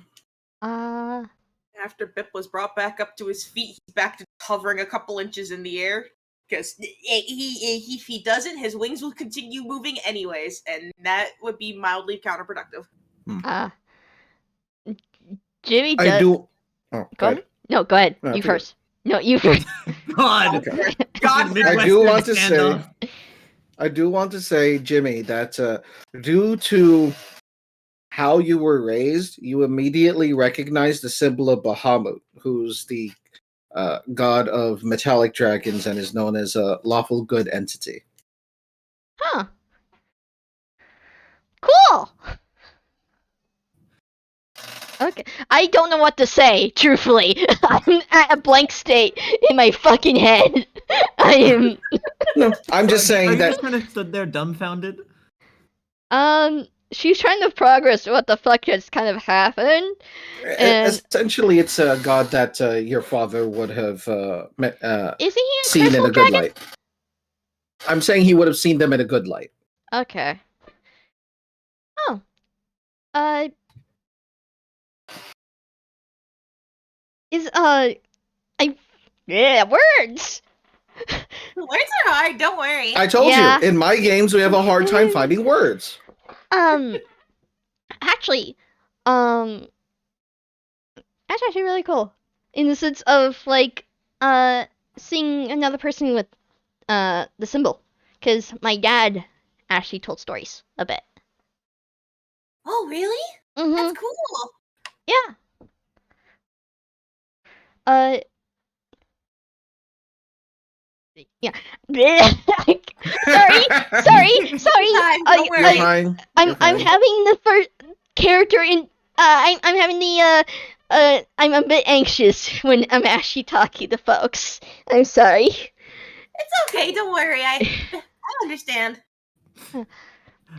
After Bip was brought back up to his feet, he's back to hovering a couple inches in the air. Because if he doesn't, his wings will continue moving anyways, and that would be mildly counterproductive. Jimmy does. I do. Oh, Go ahead. No, go ahead. No, You it's first. No, you first. God. Okay. God, I do want to Midwestern say, Jimmy, that due to how you were raised, you immediately recognize the symbol of Bahamut, who's the god of metallic dragons and is known as a lawful good entity. Huh. Cool. Okay. I don't know what to say, truthfully. I'm at a blank state in my fucking head. I am. No, I'm just Are saying you that. just kind of stood there dumbfounded? She's trying to progress what the fuck has kind of happened. And- Essentially, it's a god that your father would have Isn't he a seen in crystal a good dragon? light. I'm saying he would have seen them in a good light. Okay. Oh. Yeah, words! Words are hard, don't worry. I told Yeah. you, in my games, we have a hard time finding words. Actually, that's actually really cool. In the sense of, like, seeing another person with, the symbol. Because my dad actually told stories a bit. Oh, really? Mm-hmm. That's cool. Yeah. Yeah. sorry. Fine, don't You're worry. fine. I'm You're fine. having the first character in. I'm having the I'm a bit anxious when I'm actually talking to folks. I'm sorry. It's okay, don't worry. I understand.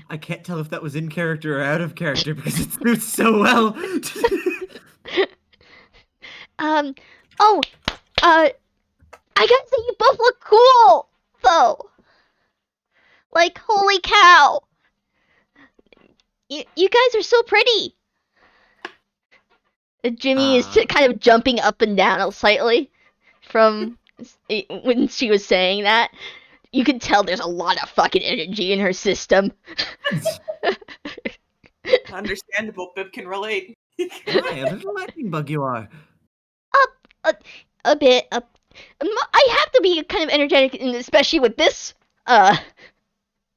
I can't tell if that was in character or out of character because it suits so well. I gotta say you both look cool, though. Like, holy cow. You guys are so pretty. Jimmy is kind of jumping up and down slightly from when she was saying that. You can tell there's a lot of fucking energy in her system. Understandable, Bip can relate. Hi, a little lightning bug you are. A bit. I have to be kind of energetic, and especially with this,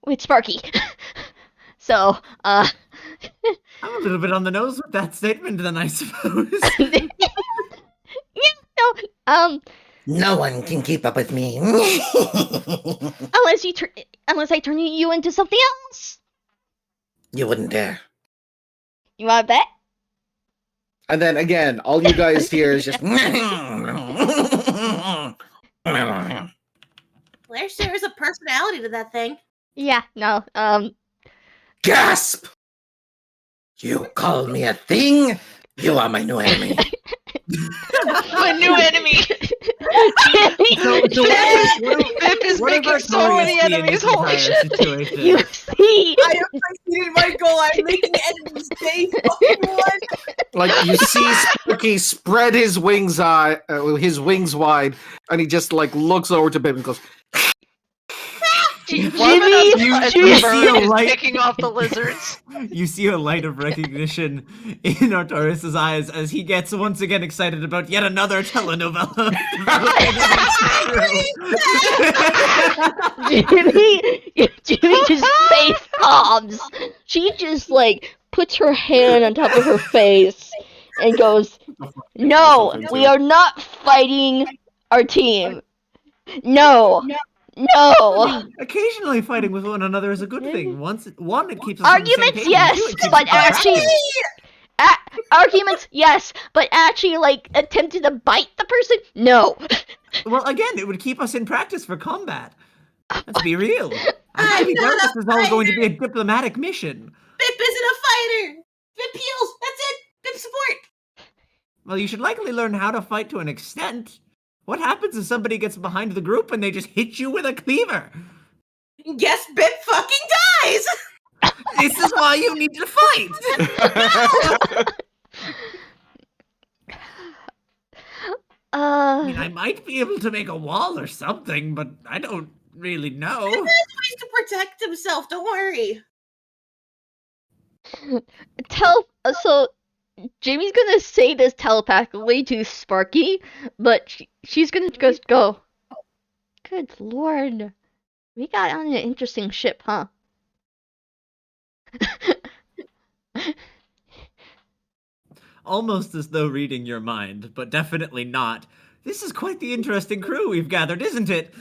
with Sparky. So, I'm a little bit on the nose with that statement, then I suppose. No one can keep up with me. unless I turn you into something else. You wouldn't dare. You want to bet? And then again, all you guys hear is just. There is a personality to that thing. Yeah. No. Gasp! You call me a thing? You are my new enemy. My new enemy. Bip is making so many enemies. Holy shit. Situation. You see, I have succeeded my goal. I'm making enemies day fucking one. Like you see Sparky spread his wings wide, and he just like looks over to Bip and goes, Jimmy, is you see a Bird is light- picking off the lizards. You see a light of recognition in Artorias' eyes as he gets once again excited about yet another telenovela. Jimmy just face palms. She just like puts her hand on top of her face and goes, "No, we are not fighting our team. No, no." Occasionally fighting with one another is a good thing. One, it keeps us on the same Arguments, page, and yes, two, it keeps but us on track. actually, arguments, yes, but actually, like attempting to bite the person, no. Well, again, it would keep us in practice for combat. Let's be real. I really doubt this is all going to be a diplomatic mission. Bip isn't a fighter. Bip heals. That's it. Bip support. Well, you should likely learn how to fight to an extent. What happens if somebody gets behind the group and they just hit you with a cleaver? Guess Bip fucking dies. This is why you need to fight. I mean, I might be able to make a wall or something, but I don't really know. There's ways to protect himself. Don't worry. So Jamie's gonna say this telepathically to Sparky, but she's gonna just go, "Good lord, we got on an interesting ship, huh?" Almost as though reading your mind, but definitely not. This is quite the interesting crew we've gathered, isn't it?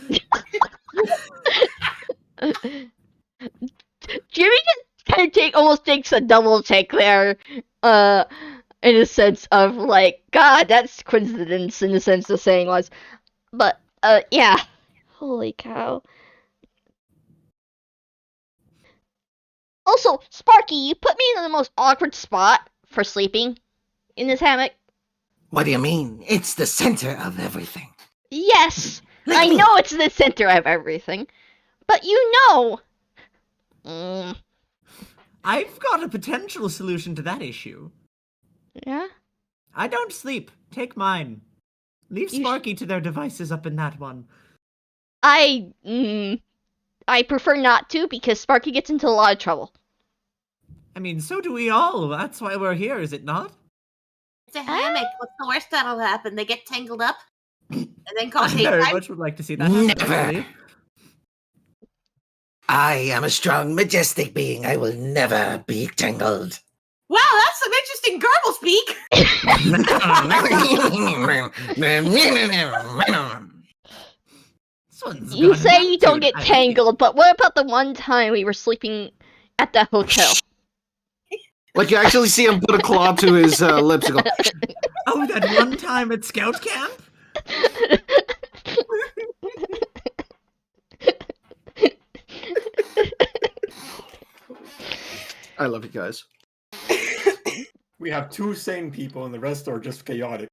Jimmy just kind of almost takes a double take there, in a sense of like, God, that's coincidence in the sense of saying was, but yeah, holy cow. Also, Sparky, you put me in the most awkward spot for sleeping in this hammock. What do you mean? It's the center of everything. Yes, Let I me- know it's the center of everything, but you know. I've got a potential solution to that issue. Yeah? I don't sleep. Take mine. Leave You sh- Sparky to their devices up in that one. I prefer not to because Sparky gets into a lot of trouble. I mean, so do we all. That's why we're here, is it not? It's a hammock. What's the worst that'll happen? They get tangled up and then call I hate very crime. much would like to see that happen, Never. actually. I am a strong, majestic being. I will never be tangled. Wow, that's some interesting garble speak. This one's You got say you don't attitude. get I like it. tangled, but what about the one time we were sleeping at that hotel? Like you actually see him put a claw to his lips and go, Oh, that one time at scout camp? I love you guys. We have two sane people and the rest are just chaotic.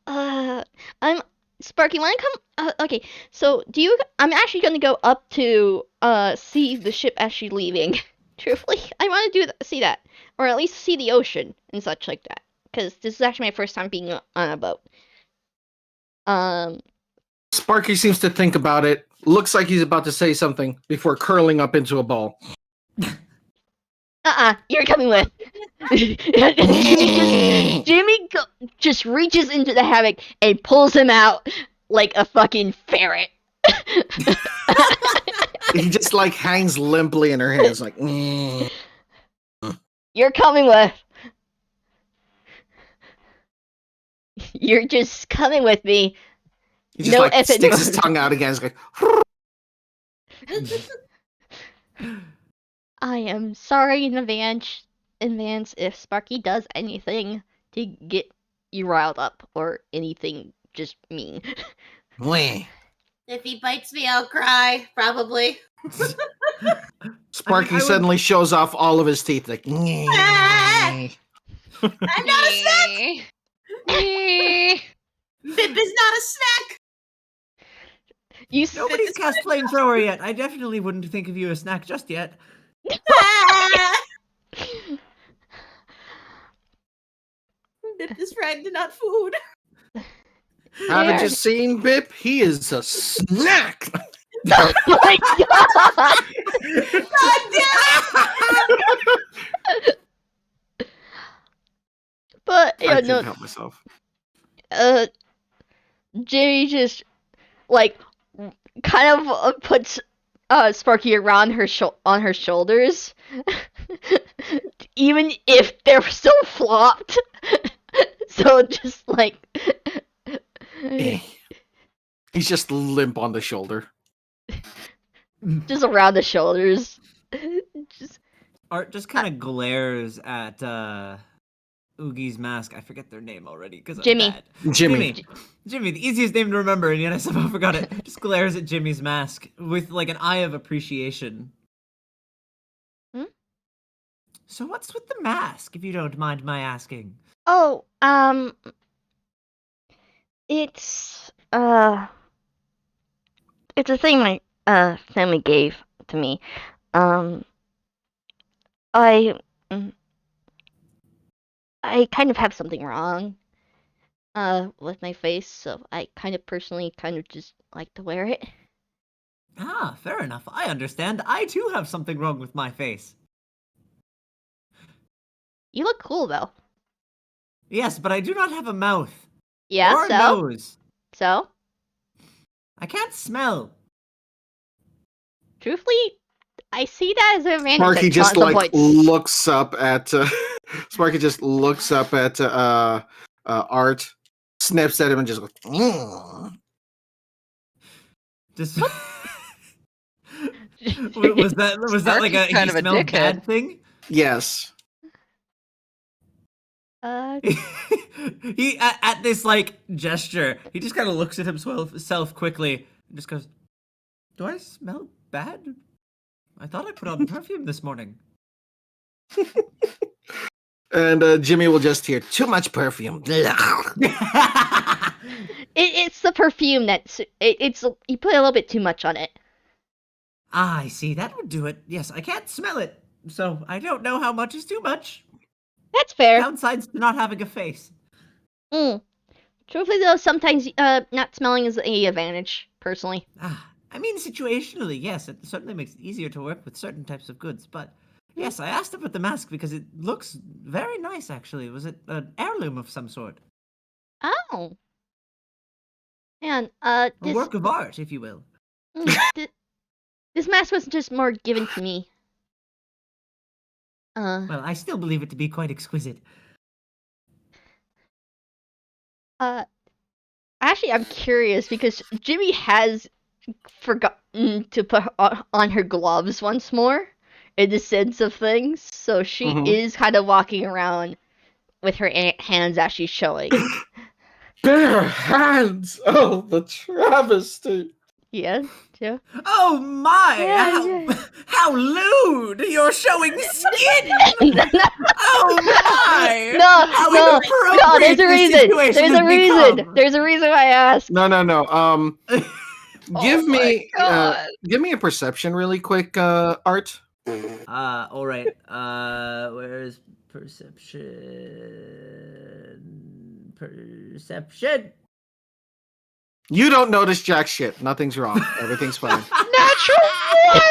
I'm Sparky. Wanna come? Okay, so do you? I'm actually gonna go up to see the ship as she's leaving. Truthfully, I want to see that, or at least see the ocean and such like that, because this is actually my first time being on a boat. Sparky seems to think about it. Looks like he's about to say something before curling up into a ball. You're coming with. Jimmy just reaches into the hammock and pulls him out like a fucking ferret. He just like hangs limply in her hands, like. You're coming with. You're just coming with me. He just No like effing sticks his word. tongue out again. He's like, I am sorry in advance if Sparky does anything to get you riled up or anything just mean. Weh. If he bites me, I'll cry. Probably. Sparky I would- suddenly shows off all of his teeth, like. Ah! I'm not a snack. Bip is not a snack. You Nobody's cast flamethrower yet. I definitely wouldn't think of you as a snack just yet. Ah! Bip is friend, not food. Haven't There. you seen Bip? He is a snack. Oh my god! God damn But I yeah, couldn't no. help myself. Jimmy just like kind of puts Sparky around on her shoulders, even if they're still flopped. So just like Eh. He's just limp on the shoulder. just around the shoulders. Just Art just kind of glares at Oogie's mask. I forget their name already because Jimmy. Jimmy. Jimmy, the easiest name to remember, and yet I somehow forgot it. Just glares at Jimmy's mask with like an eye of appreciation. Hmm? So what's with the mask, if you don't mind my asking? oh, it's it's a thing my family gave to me. I mm, I kind of have something wrong with my face, so I kind of personally kind of just like to wear it. Ah, fair enough. I understand. I too have something wrong with my face. You look cool though. Yes, but I do not have a mouth. Yeah, or a so nose. so I can't smell. truthfully, I see that as an advantage Sparky at just some like points. looks up at Sparky just looks up at Art, sniffs at him, and just goes. "Mm." Just was that like a Sparky's kind he of a smelled bad dickhead. thing? Yes. He at this like gesture, he just kind of looks at himself quickly and just goes, "Do I smell bad? I thought I put on perfume this morning." And Jimmy will just hear too much perfume. It's the perfume it's you put a little bit too much on it. Ah, I see. That would do it. Yes, I can't smell it, so I don't know how much is too much. That's fair. Downsides to not having a face. Mm. Truthfully though, sometimes not smelling is a advantage, personally. Ah, I mean, situationally, yes, it certainly makes it easier to work with certain types of goods, but yes, I asked about the mask because it looks very nice, actually. Was it an heirloom of some sort? Oh. Man, A this work of art, if you will. this mask was just more given to me. Well, I still believe it to be quite exquisite. Actually, I'm curious because Jimmy has forgotten to put on her gloves once more, in the sense of things. So she Mhm. is kind of walking around with her hands actually showing. Bare hands! Oh, the travesty! Yeah, yeah. Oh my! Yeah, how, yeah. how lewd! You're showing skin! Oh my! No, How no, inappropriate there's a this reason. situation There's has a reason. become. There's a reason why I asked. No. Give Oh my me God. give me a perception really quick, Art. All right. Where is perception? Perception. You don't notice jack shit. Nothing's wrong. Everything's fine. Natural one!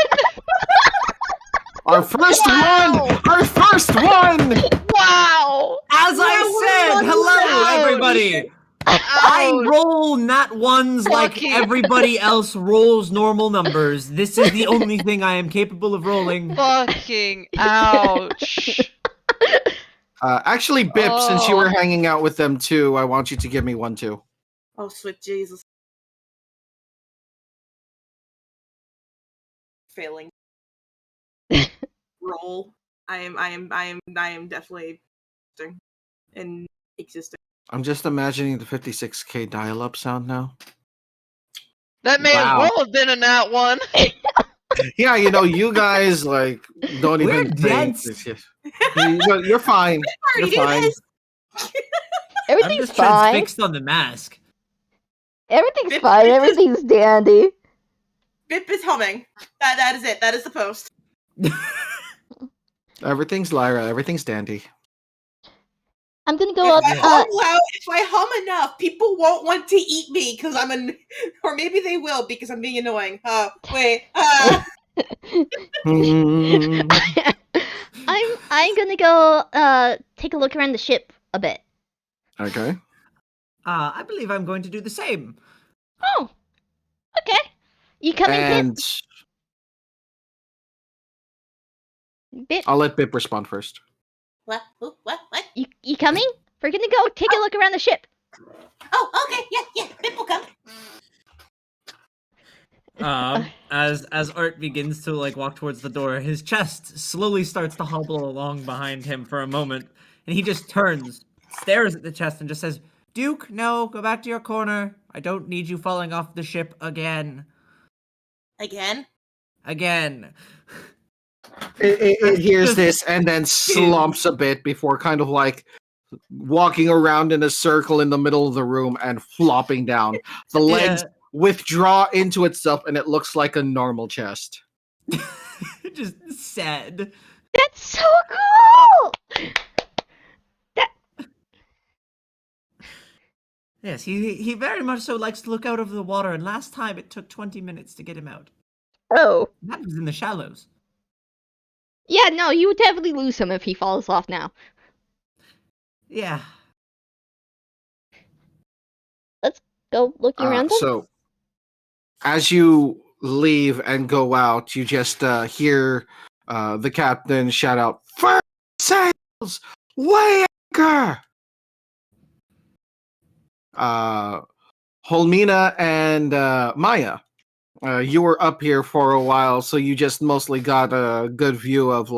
Our first one! Our first one! Wow! As I said, hello Ouch. everybody. I roll nat ones like Fucking- everybody else rolls normal numbers. This is the only thing I am capable of rolling. Fucking ouch. Actually, Bip, since you Oh. were hanging out with them too, I want you to give me one too. Oh, sweet Jesus. Failing. Roll. I am definitely in existing. I'm just imagining the 56K dial-up sound now. That may Wow. as well have been a nat one. Yeah, you guys like don't We're even think. dense. You're fine. You're Already fine. is. I'm Everything's just fine. transfixed on the mask. Everything's Bip- fine. Bip is- Everything's dandy. Bip is humming. That is it. That is the post. Everything's Lyra. Everything's dandy. I'm gonna go up. If I hum enough, people won't want to eat me because or maybe they will because I'm being annoying. Wait. I'm gonna go take a look around the ship a bit. Okay. I believe I'm going to do the same. Oh, okay. You coming, And Bip? I'll let Bip respond first. What? What? You coming? We're gonna go take a look around the ship. Oh, okay. Yeah. People come. As Art begins to walk towards the door, his chest slowly starts to hobble along behind him for a moment, and he just turns, stares at the chest, and just says, "Duke, no, go back to your corner. I don't need you falling off the ship again." Again? It hears this and then slumps a bit before kind of walking around in a circle in the middle of the room and flopping down. The legs withdraw into itself and it looks like a normal chest. Just sad. That's so cool! Yes, he very much so likes to look out over the water, and last time it took 20 minutes to get him out. Oh. That was in the shallows. Yeah, no, you would definitely lose him if he falls off now. Yeah. Let's go looking around. So, as you leave and go out, you just hear the captain shout out, "First sails! Weigh anchor!" Holmina and Maya, you were up here for a while, so you just mostly got a good view of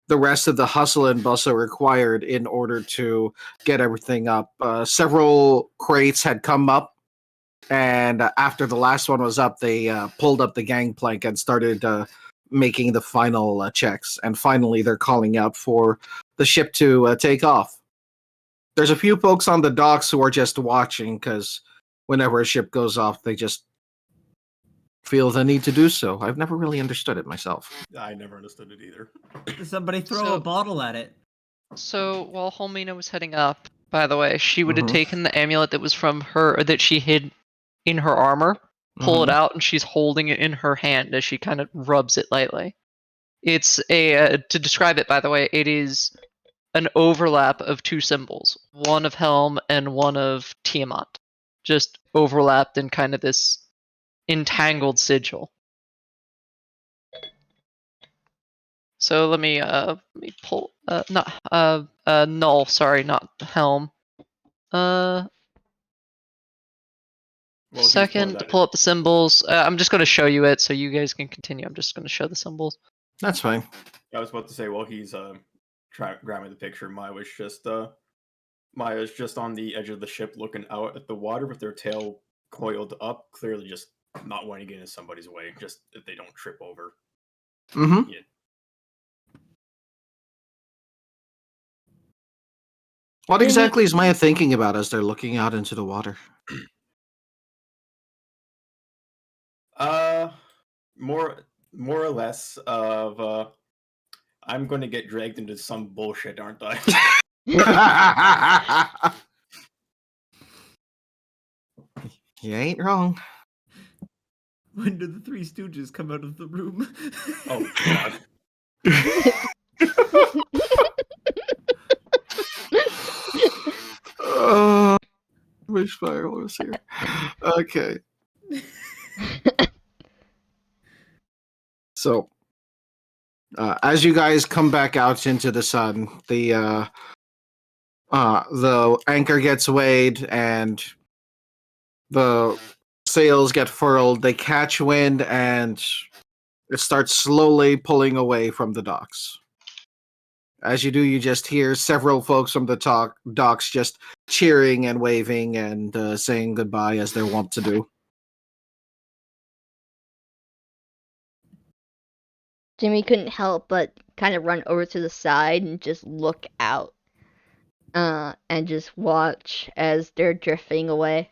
the rest of the hustle and bustle required in order to get everything up. Several crates had come up, and after the last one was up, they pulled up the gangplank and started making the final checks. And finally, they're calling out for the ship to take off. There's a few folks on the docks who are just watching because whenever a ship goes off, they just feel the need to do so. I've never really understood it myself. I never understood it either. Somebody throw a bottle at it. So while Holmina was heading up, by the way, she would have Mhm. taken the amulet that was from her, or that she hid in her armor, pull it out, and she's holding it in her hand as she kind of rubs it lightly. It's to describe it, by the way, it is an overlap of two symbols, one of Helm and one of Tiamat, just overlapped in kind of this entangled sigil. So let me pull Null, sorry, not Helm. Well, he's Second, to pull up the symbols. I'm just going to show you it so you guys can continue. I'm just going to show the symbols. That's fine. I was about to say, while he's grabbing the picture, Maya's just on the edge of the ship looking out at the water with their tail coiled up, clearly just not wanting to get in somebody's way, just if they don't trip over. Mm-hmm. Yeah. What exactly is Maya thinking about as they're looking out into the water? More or less of I'm going to get dragged into some bullshit, aren't I? You ain't wrong. When do the Three Stooges come out of the room? Oh God. Wish Fire was here. Okay. So, as you guys come back out into the sun, the anchor gets weighed and the sails get furled. They catch wind and it starts slowly pulling away from the docks. As you do, you just hear several folks from the docks just cheering and waving and saying goodbye as they're wont to do. Jimmy couldn't help but kind of run over to the side and just look out. And just watch as they're drifting away.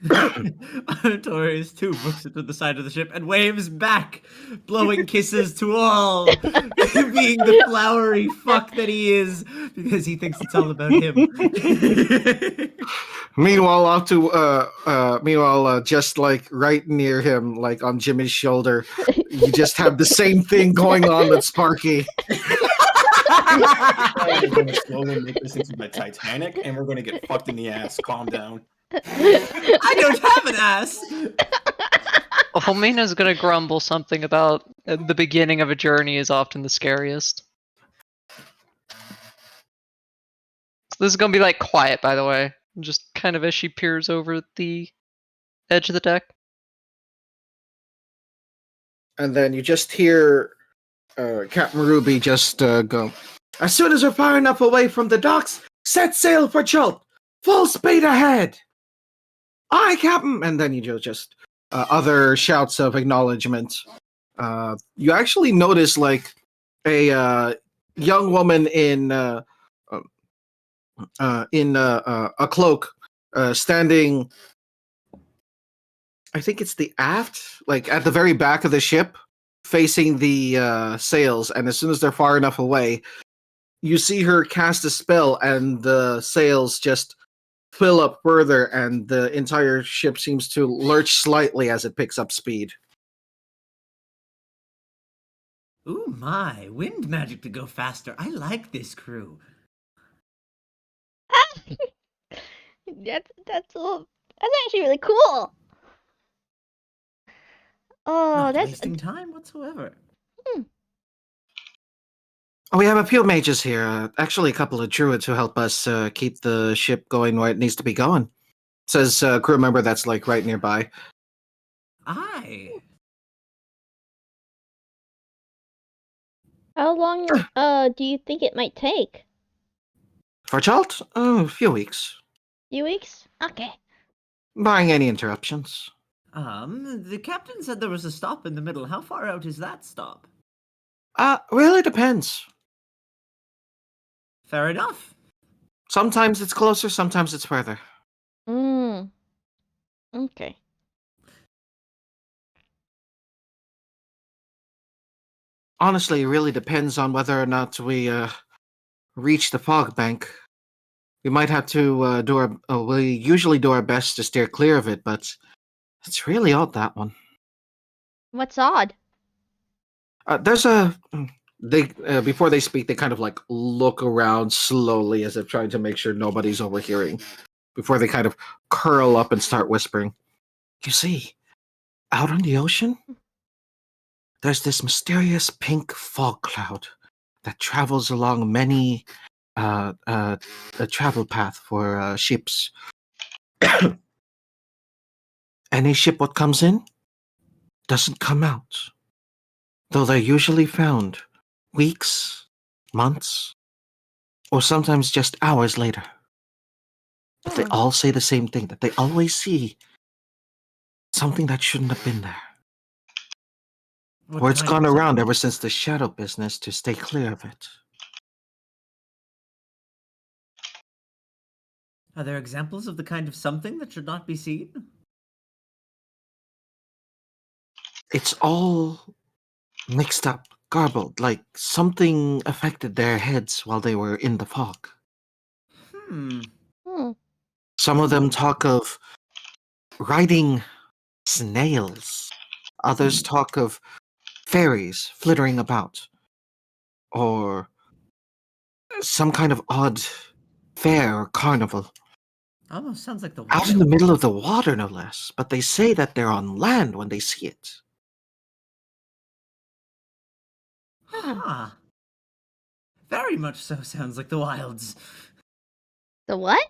Artorias too books it to the side of the ship and waves back, blowing kisses to all, being the flowery fuck that he is, because he thinks it's all about him. Meanwhile, just like right near him, like on Jimmy's shoulder, you just have the same thing going on with Sparky. We're going to slowly make this into the Titanic, and we're going to get fucked in the ass. Calm down. I don't have an ass. Homina's gonna grumble something about the beginning of a journey is often the scariest. This is gonna be like quiet, by the way, just kind of as she peers over the edge of the deck. And then you just hear Captain Ruby just go, "As soon as we're far enough away from the docks, set sail for Chult! Full speed ahead! Aye, Captain!" And then you just other shouts of acknowledgement. You actually notice like a young woman in a cloak standing. I think it's the aft, like at the very back of the ship, facing the sails. And as soon as they're far enough away, you see her cast a spell, and the sails just fill up further, and the entire ship seems to lurch slightly as it picks up speed. Ooh my, wind magic to go faster. I like this crew. That's actually really cool. Oh, Not that's wasting time whatsoever. We have a few mages here. Actually, a couple of druids who help us keep the ship going where it needs to be going. Says a crew member that's like right nearby. Aye. how long do you think it might take? For Chult? A few weeks. Few weeks? Okay. Barring any interruptions. The captain said there was a stop in the middle. How far out is that stop? Really depends. Fair enough. Sometimes it's closer, sometimes it's further. Okay. Honestly, it really depends on whether or not we reach the fog bank. We might have to we usually do our best to steer clear of it, but it's really odd, that one. What's odd? There's a they before they speak, they kind of like look around slowly as if trying to make sure nobody's overhearing. Before they kind of curl up and start whispering. You see, out on the ocean, there's this mysterious pink fog cloud that travels along many a travel path for ships. Any ship what comes in doesn't come out, though they're usually found weeks, months, or sometimes just hours later. But they all say the same thing, that they always see something that shouldn't have been there. Word's gone around ever since the shadow business to stay clear of it. Are there examples of the kind of something that should not be seen? It's all mixed up, garbled, like something affected their heads while they were in the fog. Some of them talk of riding snails. Others talk of fairies flittering about. Or some kind of odd fair or carnival. Almost sounds like the Out in the middle of the water, no less. But they say that they're on land when they see it. Ah. Very much so sounds like the wilds. The what?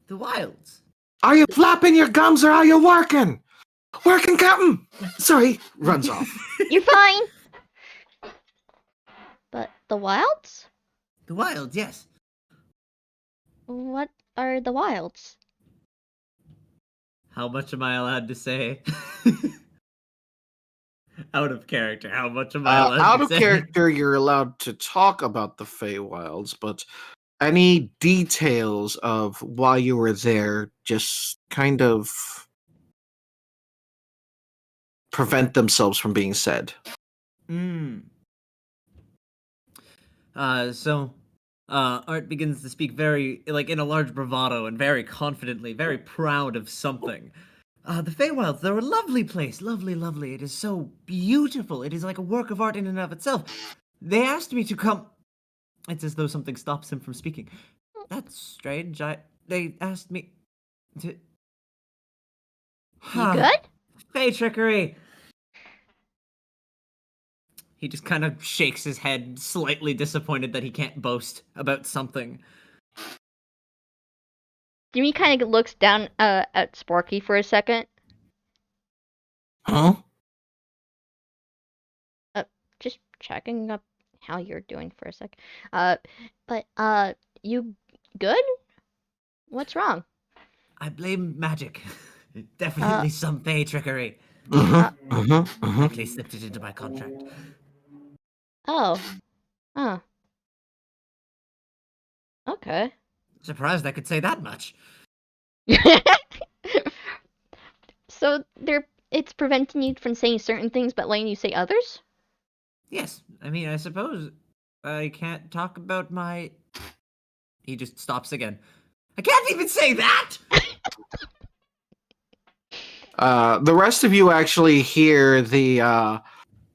The wilds. Are you flapping your gums or are you working? Working, Captain! Sorry, runs off. You're fine. But the wilds? The wilds, yes. What are the wilds? How much am I allowed to say? Out of character, how much am I allowed Out to of say? character, you're allowed to talk about the Feywilds, but any details of why you were there just kind of prevent themselves from being said. Art begins to speak very, like, in a large bravado and very confidently, very proud of something. The Feywilds, they're a lovely place. Lovely, lovely. It is so beautiful. It is like a work of art in and of itself. They asked me to come... It's as though something stops him from speaking. That's strange. They asked me to... You good? Fey trickery! He just kind of shakes his head, slightly disappointed that he can't boast about something. Jimmy kind of looks down at Sparky for a second. Huh? Just checking up how you're doing for a sec. But you good? What's wrong? I blame magic. Definitely some Fey trickery. Quickly slipped it into my contract. Oh. Huh. Okay. Surprised I could say that much. So it's preventing you from saying certain things but letting you say others? Yes, I mean, I suppose I can't talk about my... He just stops again. I can't even say that! The rest of you actually hear the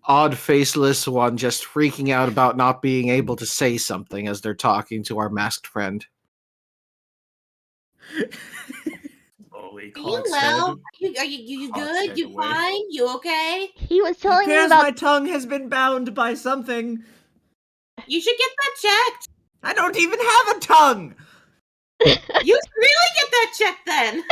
odd faceless one just freaking out about not being able to say something as they're talking to our masked friend. Slowly, Are you Clark's well? head. Are you Clark's good? head You away. fine? You okay? He was It telling me appears about my tongue has been bound by something. You should get that checked. I don't even have a tongue! You should really get that checked then.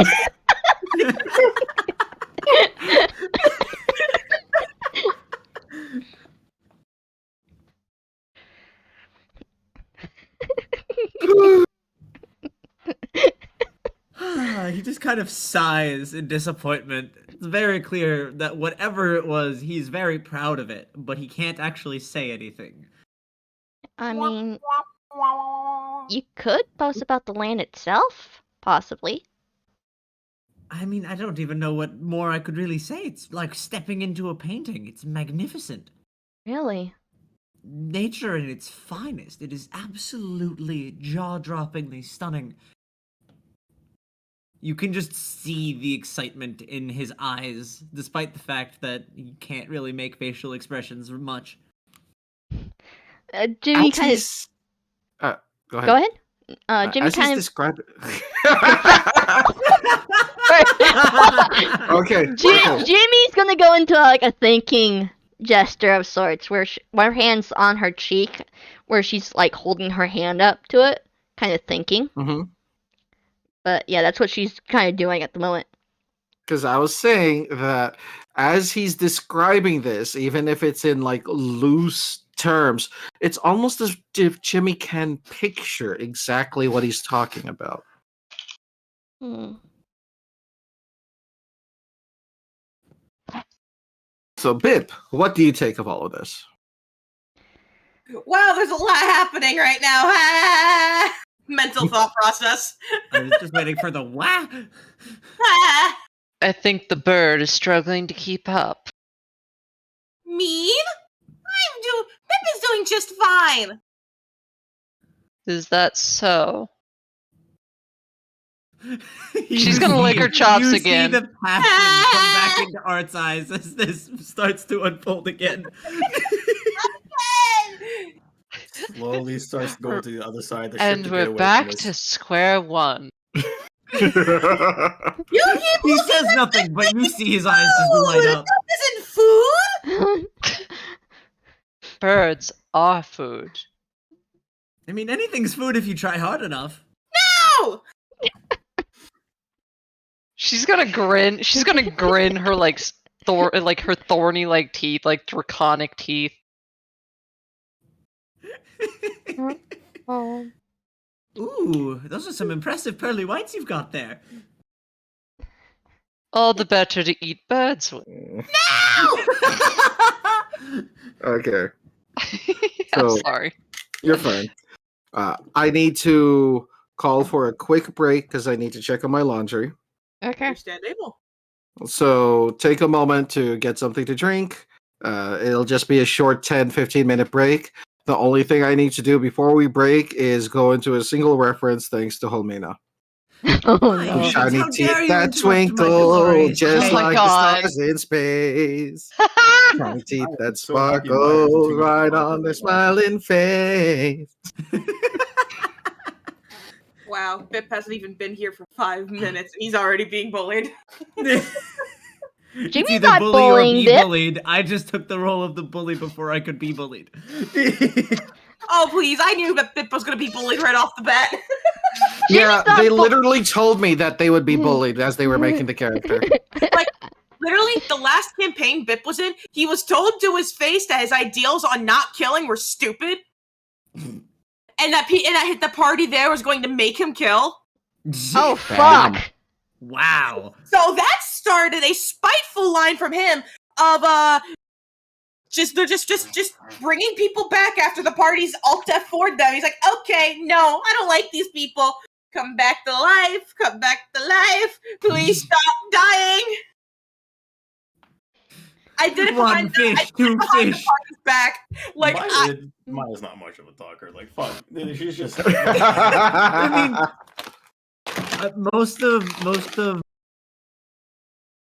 He just kind of sighs in disappointment. It's very clear that whatever it was, he's very proud of it, but he can't actually say anything. I mean, you could boast about the land itself, possibly. I mean, I don't even know what more I could really say. It's like stepping into a painting. It's magnificent. Really? Nature in its finest. It is absolutely jaw-droppingly stunning. You can just see the excitement in his eyes, despite the fact that he can't really make facial expressions much. Jimmy As kind of... he's- go ahead. Go ahead. Jimmy As he's kind of... described- okay. okay. Jimmy's gonna go into like a thinking gesture of sorts, where one hand's on her cheek, where she's like holding her hand up to it, kind of thinking. Mm-hmm. But yeah, that's what she's kind of doing at the moment. Because I was saying that as he's describing this, even if it's in like loose terms, it's almost as if Jimmy can picture exactly what he's talking about. Hmm. So, Bip, what do you take of all of this? Wow, there's a lot happening right now. Mental thought process. I was just waiting for the wah. I think the bird is struggling to keep up. Mean? Pip is doing just fine. Is that so? She's gonna lick her chops again. You see the passion come back into Art's eyes as this starts to unfold again. Slowly starts going to the other side of the ship And to get we're away back from to this. square one. You keep He looking says at nothing, but you see his eyes just food. light up. That isn't food. Birds are food. I mean, anything's food if you try hard enough. No. She's gonna grin. She's gonna grin her like her thorny like teeth, like draconic teeth. Oh. Ooh, those are some impressive pearly whites you've got there. All the better to eat birds with. Okay, I'm So- sorry. you're fine. I need to call for a quick break because I need to check on my laundry. Okay. Understandable. So take a moment to get something to drink. It'll just be a short 10-15 minute break. The only thing I need to do before we break is go into a single reference thanks to Holmina. Oh My no. God. Shiny How dare teeth you that interrupt my twinkle glorious just Oh my like God. the stars in space. Shiny teeth I'm that so happy Maya doesn't sparkle think right about on it their right now. smiling face. Wow, Bip hasn't even been here for 5 minutes. He's already being bullied. It's Jimmy's either not bully or bullying be Bip. bullied. I just took the role of the bully before I could be bullied. Oh, please, I knew that Bip was gonna be bullied right off the bat. Yeah, not they bu- literally told me that they would be bullied as they were making the character. Literally, the last campaign Bip was in, he was told to his face that his ideals on not killing were stupid. And that the party there was going to make him kill. Oh Bam. fuck. Wow. So that started a spiteful line from him of just bringing people back after the party's alt F4'd them. He's like, okay, no, I don't like these people. Come back to life. Come back to life. Please stop dying. I did it One behind fish, two behind the fish. party's back. Like Maya's not much of a talker. Like, fuck. She's just. I mean, most of